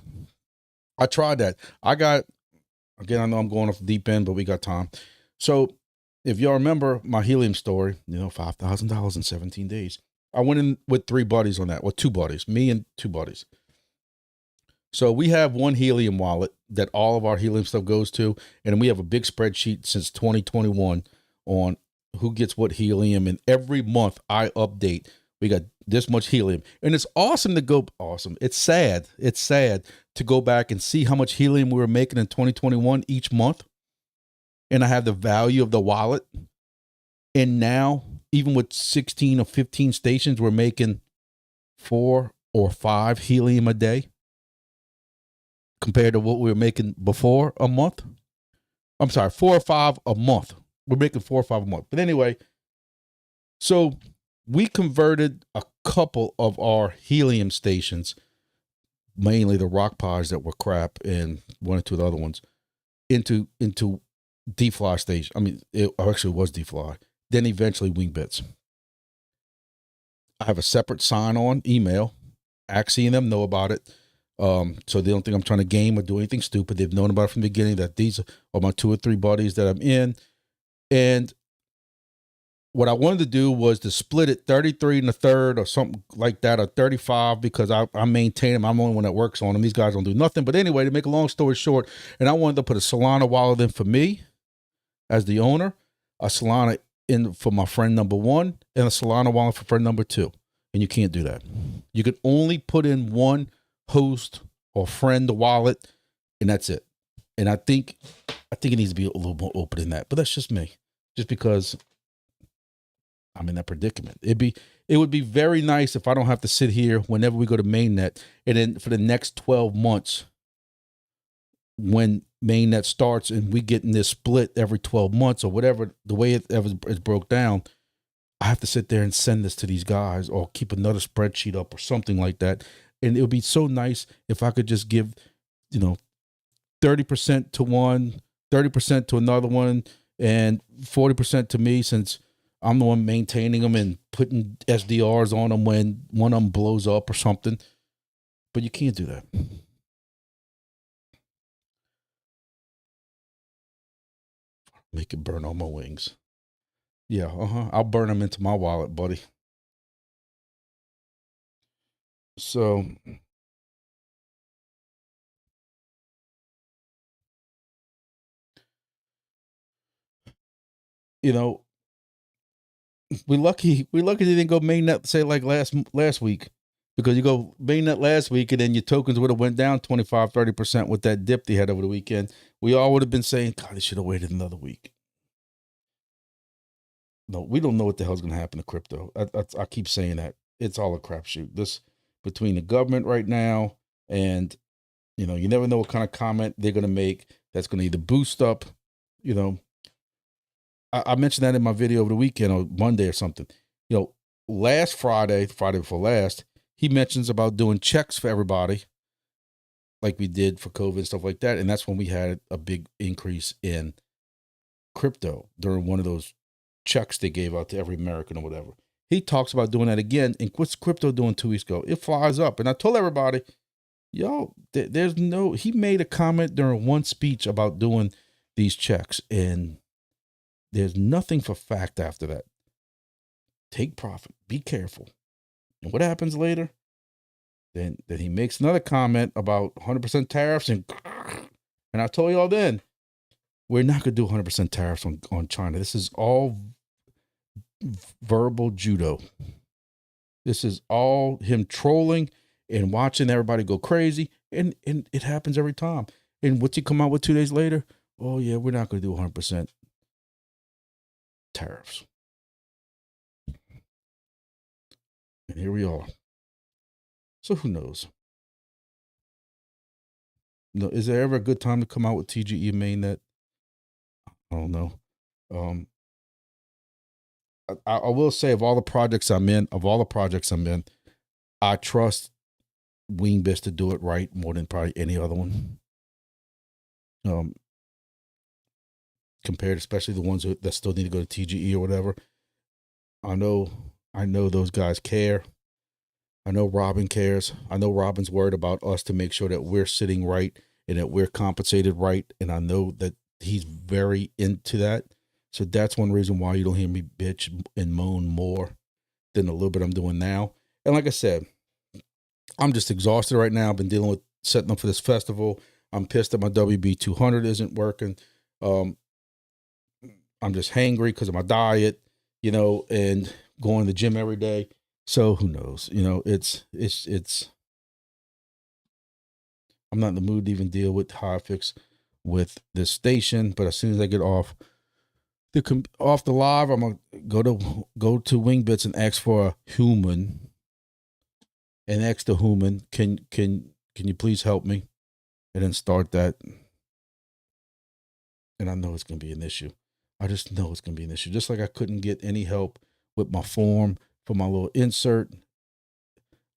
I tried that. I know I'm going off the deep end, but we got time. So if y'all remember my helium story, $5,000 in 17 days. I went in with 3 buddies on that. Well, 2 buddies, me and 2 buddies. So we have one helium wallet that all of our helium stuff goes to, and we have a big spreadsheet since 2021 on who gets what helium, and every month I update. We got this much helium, and it's awesome to go. Awesome. It's sad. It's sad to go back and see how much helium we were making in 2021 each month, and I have the value of the wallet. And now, even with 16 or 15 stations, we're making 4 or 5 helium a day, compared to what we were making before a month. I'm sorry, 4 or 5 a month. We're making 4 or 5 a month. But anyway, so we converted a couple of our helium stations, mainly the rock pods that were crap and 1 or 2 of the other ones, into D-Fly station. I mean, it actually was D-Fly. Then eventually Wingbits. I have a separate sign-on email. Axie and them know about it. So they don't think I'm trying to game or do anything stupid. They've known about it from the beginning that these are my 2 or 3 buddies that I'm in. And what I wanted to do was to split it 33 and a third or something like that, or 35, because I maintain them. I'm the only one that works on them. These guys don't do nothing. But anyway, to make a long story short, and I wanted to put a Solana wallet in for me as the owner, a Solana in for my friend number 1, and a Solana wallet for friend number 2. And you can't do that. You can only put in one host or friend wallet, and that's it. And I think it needs to be a little more open than that. But that's just me. Just because I'm in that predicament. It would be very nice if I don't have to sit here whenever we go to mainnet, and then for the next 12 months, when mainnet starts and we get in this split every 12 months or whatever, the way it is broke down, I have to sit there and send this to these guys or keep another spreadsheet up or something like that. And it would be so nice if I could just give, 30% to one, 30% to another one, and 40% to me, since I'm the one maintaining them and putting SDRs on them when one of them blows up or something. But you can't do that. Make it burn all my wings. Yeah, I'll burn them into my wallet, buddy. So, we lucky they didn't go mainnet, say, like last week, because you go mainnet last week and then your tokens would have went down 25-30% with that dip they had over the weekend. We all would have been saying, God, they should have waited another week. No, we don't know what the hell's going to happen to crypto. I keep saying that. It's all a crapshoot. This, between the government right now And, you know, you never know what kind of comment they're going to make that's going to either boost up, you know, I mentioned that in my video over the weekend or Monday or something. You know, last Friday before last, he mentions about doing checks for everybody like we did for COVID and stuff like that. And that's when we had a big increase in crypto during one of those checks they gave out to every American or whatever. He talks about doing that again. And what's crypto doing 2 weeks ago? It flies up. And I told everybody, yo, there's no, he made a comment during one speech about doing these checks. And there's nothing for fact after that. Take profit. Be careful. And what happens later? Then he makes another comment about 100% tariffs. And I told y'all then, we're not going to do 100% tariffs on China. This is all verbal judo. This is all him trolling and watching everybody go crazy. And it happens every time. And what's he come out with 2 days later? Oh, yeah, we're not going to do 100% tariffs. And here we are. So who knows? No, is there ever a good time to come out with TGE mainnet? I don't know. I will say of all the projects I'm in, I trust Wingbits to do it right more than probably any other one. Compared, especially the ones that still need to go to TGE or whatever. I know those guys care. I know Robin cares. I know Robin's worried about us to make sure that we're sitting right and that we're compensated right. And I know that he's very into that. So that's one reason why you don't hear me bitch and moan more than a little bit I'm doing now. And like I said, I'm just exhausted right now. I've been dealing with setting up for this festival. I'm pissed that my WB200 isn't working. I'm just hangry because of my diet, you know, and going to the gym every day. So who knows? You know, it's. I'm not in the mood to even deal with Hyfix with this station. But as soon as I get off the live, I'm gonna go to Wingbits and ask for a human. And ask the human, can you please help me? And then start that. And I know it's gonna be an issue. I just know it's gonna be an issue. Just like I couldn't get any help with my form for my little insert.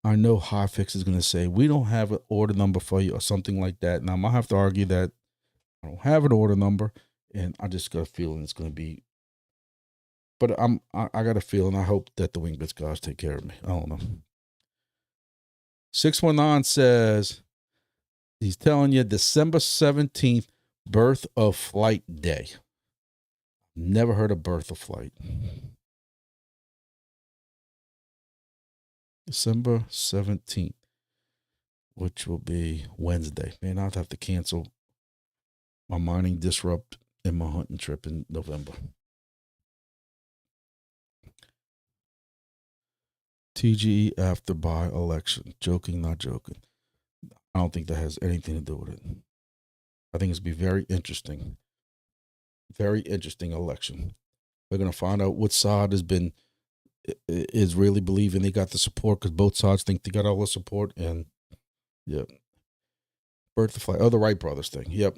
I know Hyfix is going to say, we don't have an order number for you or something like that. And I'm going to have to argue that I don't have an order number. And I just got a feeling it's going to be, but I got a feeling. I hope that the Wingbits guys take care of me. I don't know. 619 says he's telling you December 17th, birth of flight day. Never heard of birth of flight. December 17th, which will be Wednesday. Man, I'll have to cancel my mining disrupt and my hunting trip in November. TGE after by-election. Joking, not joking. I don't think that has anything to do with it. I think it's going to be very interesting. Very interesting election. We're going to find out what side is really believing they got the support, because both sides think they got all the support. And yeah, birth of flight. Oh, the Wright brothers thing. Yep.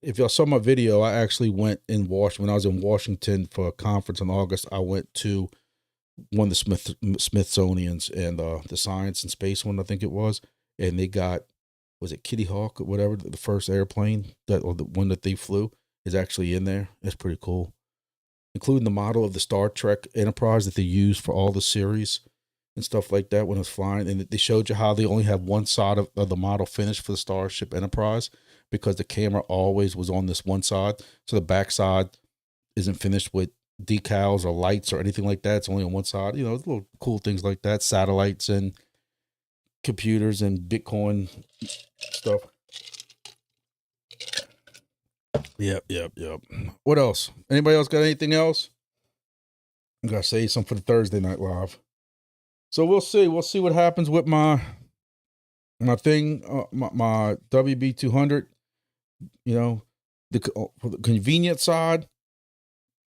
If y'all saw my video, I actually went in Washington. When I was in Washington for a conference in August, I went to one of the Smithsonian's and the Science and Space one, I think it was. And they got, was it Kitty Hawk or whatever, the first airplane or the one that they flew is actually in there. It's pretty cool. Including the model of the Star Trek Enterprise that they used for all the series and stuff like that when it was flying. And they showed you how they only have one side of the model finished for the Starship Enterprise because the camera always was on this one side. So the back side isn't finished with decals or lights or anything like that. It's only on one side. You know, little cool things like that. Satellites and computers and Bitcoin stuff. Yep. What else? Anybody else got anything else? I'm going to say something for the Thursday Night Live. So we'll see. We'll see what happens with my thing, my WB200. You know, for the convenient side,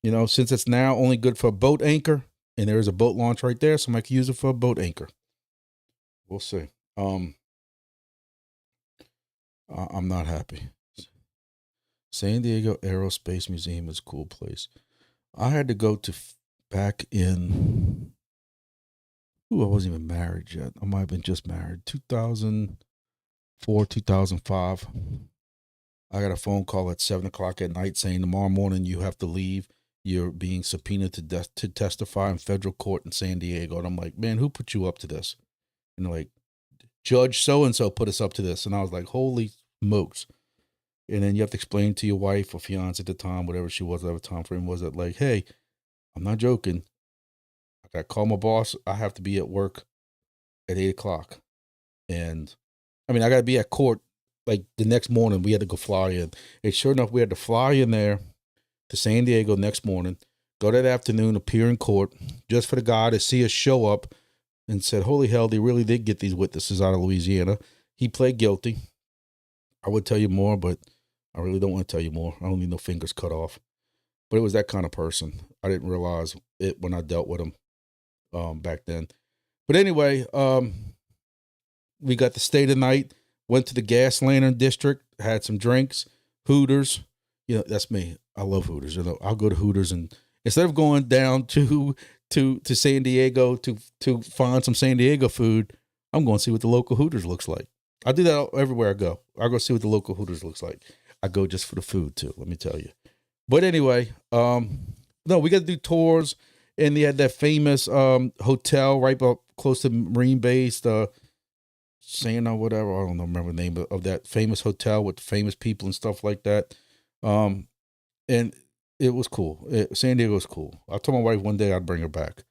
you know, since it's now only good for a boat anchor, and there is a boat launch right there, so I can use it for a boat anchor. We'll see. I'm not happy. San Diego Aerospace Museum is a cool place. I had to go to back in. Ooh, I wasn't even married yet. I might have been just married. 2004, 2005. I got a phone call at 7:00 at night saying tomorrow morning you have to leave. You're being subpoenaed to testify in federal court in San Diego. And I'm like, man, who put you up to this? And they're like, Judge so-and-so put us up to this. And I was like, holy smokes. And then you have to explain to your wife or fiance at the time, whatever she was, whatever time frame was, that like, hey, I'm not joking. I got to call my boss. I have to be at work at 8:00. And I mean, I got to be at court like the next morning. We had to go fly in. And sure enough, we had to fly in there to San Diego next morning, go that afternoon, appear in court just for the guy to see us show up and said, holy hell, they really did get these witnesses out of Louisiana. He pled guilty. I would tell you more, but I really don't want to tell you more. I don't need no fingers cut off. But it was that kind of person. I didn't realize it when I dealt with him back then. But anyway, we got to stay the night, went to the Gas Lantern District, had some drinks, Hooters. You know, that's me. I love Hooters. You know, I'll go to Hooters, and instead of going down to San Diego to find some San Diego food, I'm going to see what the local Hooters looks like. I do that everywhere I go. I go see what the local Hooters looks like. I go just for the food too, let me tell you. But anyway, no, we got to do tours, and they had that famous hotel right up close to Marine Base, Santa, whatever. I don't know, remember the name of that famous hotel with famous people and stuff like that. And it was cool. San Diego was cool. I told my wife one day I'd bring her back.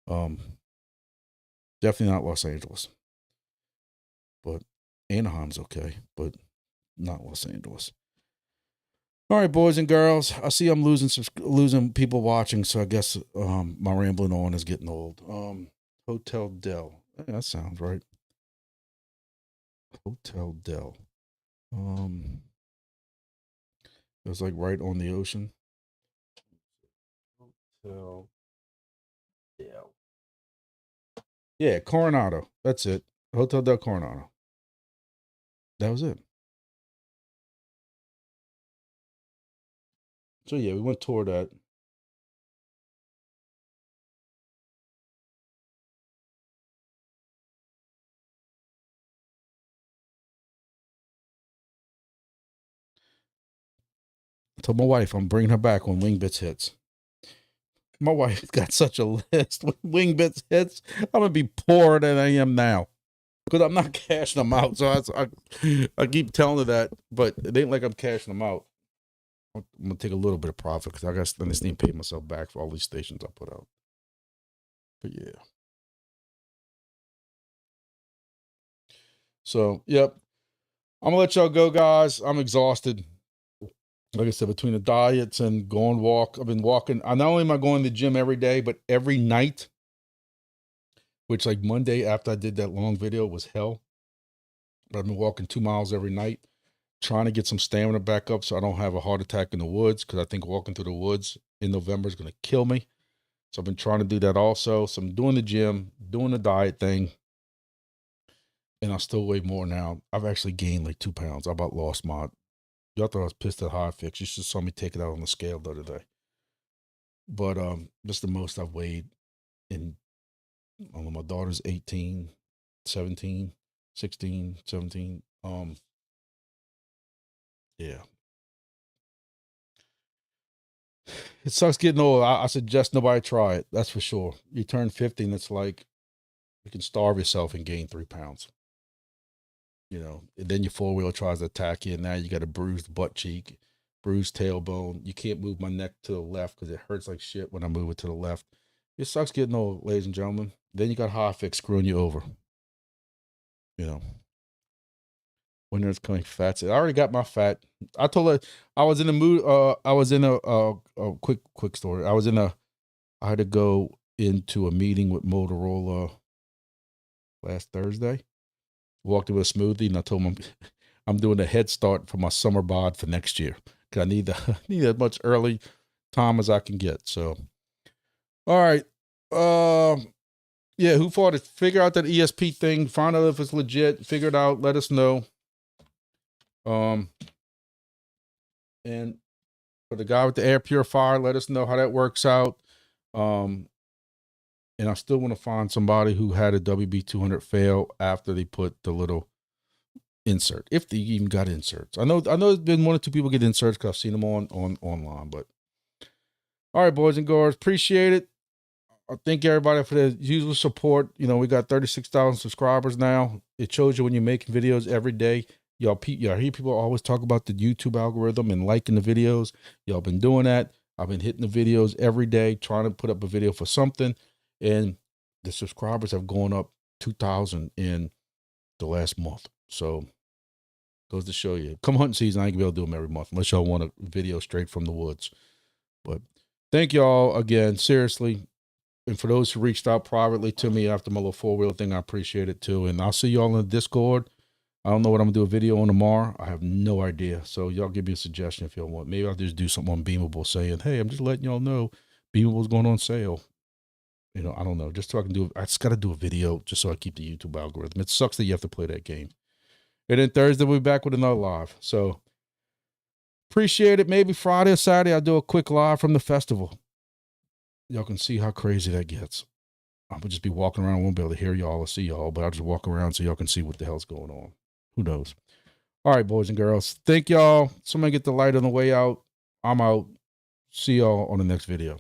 Definitely not Los Angeles, but Anaheim's okay, but not Los Angeles. All right, boys and girls. I see I'm losing people watching, so I guess my rambling on is getting old. Hotel Del. That sounds right. Hotel Del. It was like right on the ocean. Hotel Del. Yeah, Coronado. That's it. Hotel Del Coronado. That was it. So yeah, we went toward that. I told my wife I'm bringing her back when Wingbits hits. My wife's got such a list. When Wingbits hits, I'm gonna be poorer than I am now because I'm not cashing them out. So I keep telling her that, but it ain't like I'm cashing them out. I'm gonna take a little bit of profit because I got to need to pay myself back for all these stations I put out. But yeah. So yep, I'm gonna let y'all go, guys. I'm exhausted. Like I said, between the diets and going walk, I've been walking. I not only am I going to the gym every day, but every night. Which like Monday after I did that long video was hell. But I've been walking 2 miles every night, trying to get some stamina back up so I don't have a heart attack in the woods, because I think walking through the woods in November is going to kill me. So I've been trying to do that also. So I'm doing the gym, doing the diet thing, and I still weigh more now. I've actually gained like 2 pounds. I about lost my, y'all thought I was pissed at Hyfix. You should saw me take it out on the scale the other day. But that's the most I've weighed in, I don't know, my daughter's 18, 17, 16, 17. Yeah. It sucks getting old. I suggest nobody try it. That's for sure. You turn 50 and it's like you can starve yourself and gain 3 pounds. You know, and then your four-wheel tries to attack you, and now you got a bruised butt cheek, bruised tailbone. You can't move my neck to the left because it hurts like shit when I move it to the left. It sucks getting old, ladies and gentlemen. Then you got Hyfix screwing you over. You know, when there's coming fats. I already got my fat. I told her I was in the mood. I was in a quick story. I had to go into a meeting with Motorola last Thursday. Walked in with a smoothie, and I told them I'm doing a head start for my summer bod for next year because I need as much early time as I can get. So, all right, yeah. Who fought it? Figure out that ESP thing. Find out if it's legit. Figure it out. Let us know. And for the guy with the air purifier, let us know how that works out. And I still want to find somebody who had a WB200 fail after they put the little insert, if they even got inserts. I know there's been 1 or 2 people get inserts because I've seen them online. But all right, boys and girls, appreciate it. I thank everybody for the usual support. You know, we got 36,000 subscribers now. It shows you when you're making videos every day. Y'all hear people always talk about the YouTube algorithm and liking the videos. Y'all been doing that. I've been hitting the videos every day, trying to put up a video for something. And the subscribers have gone up 2,000 in the last month. So goes to show you. Come hunting season, I ain't gonna be able to do them every month unless y'all want a video straight from the woods. But thank y'all again, seriously. And for those who reached out privately to me after my little 4-wheel thing, I appreciate it too. And I'll see y'all in the Discord. I don't know what I'm gonna do a video on tomorrow. I have no idea. So y'all give me a suggestion if y'all want. Maybe I'll just do something on Beamable saying, hey, I'm just letting y'all know Beamable's going on sale. You know, I don't know. Just so I can do, I just got to do a video just so I keep the YouTube algorithm. It sucks that you have to play that game. And then Thursday, we'll be back with another live. So appreciate it. Maybe Friday or Saturday, I'll do a quick live from the festival. Y'all can see how crazy that gets. I'm gonna just be walking around. I won't be able to hear y'all or see y'all, but I'll just walk around so y'all can see what the hell's going on. Who knows? All right, boys and girls. Thank y'all. Somebody get the light on the way out. I'm out. See y'all on the next video.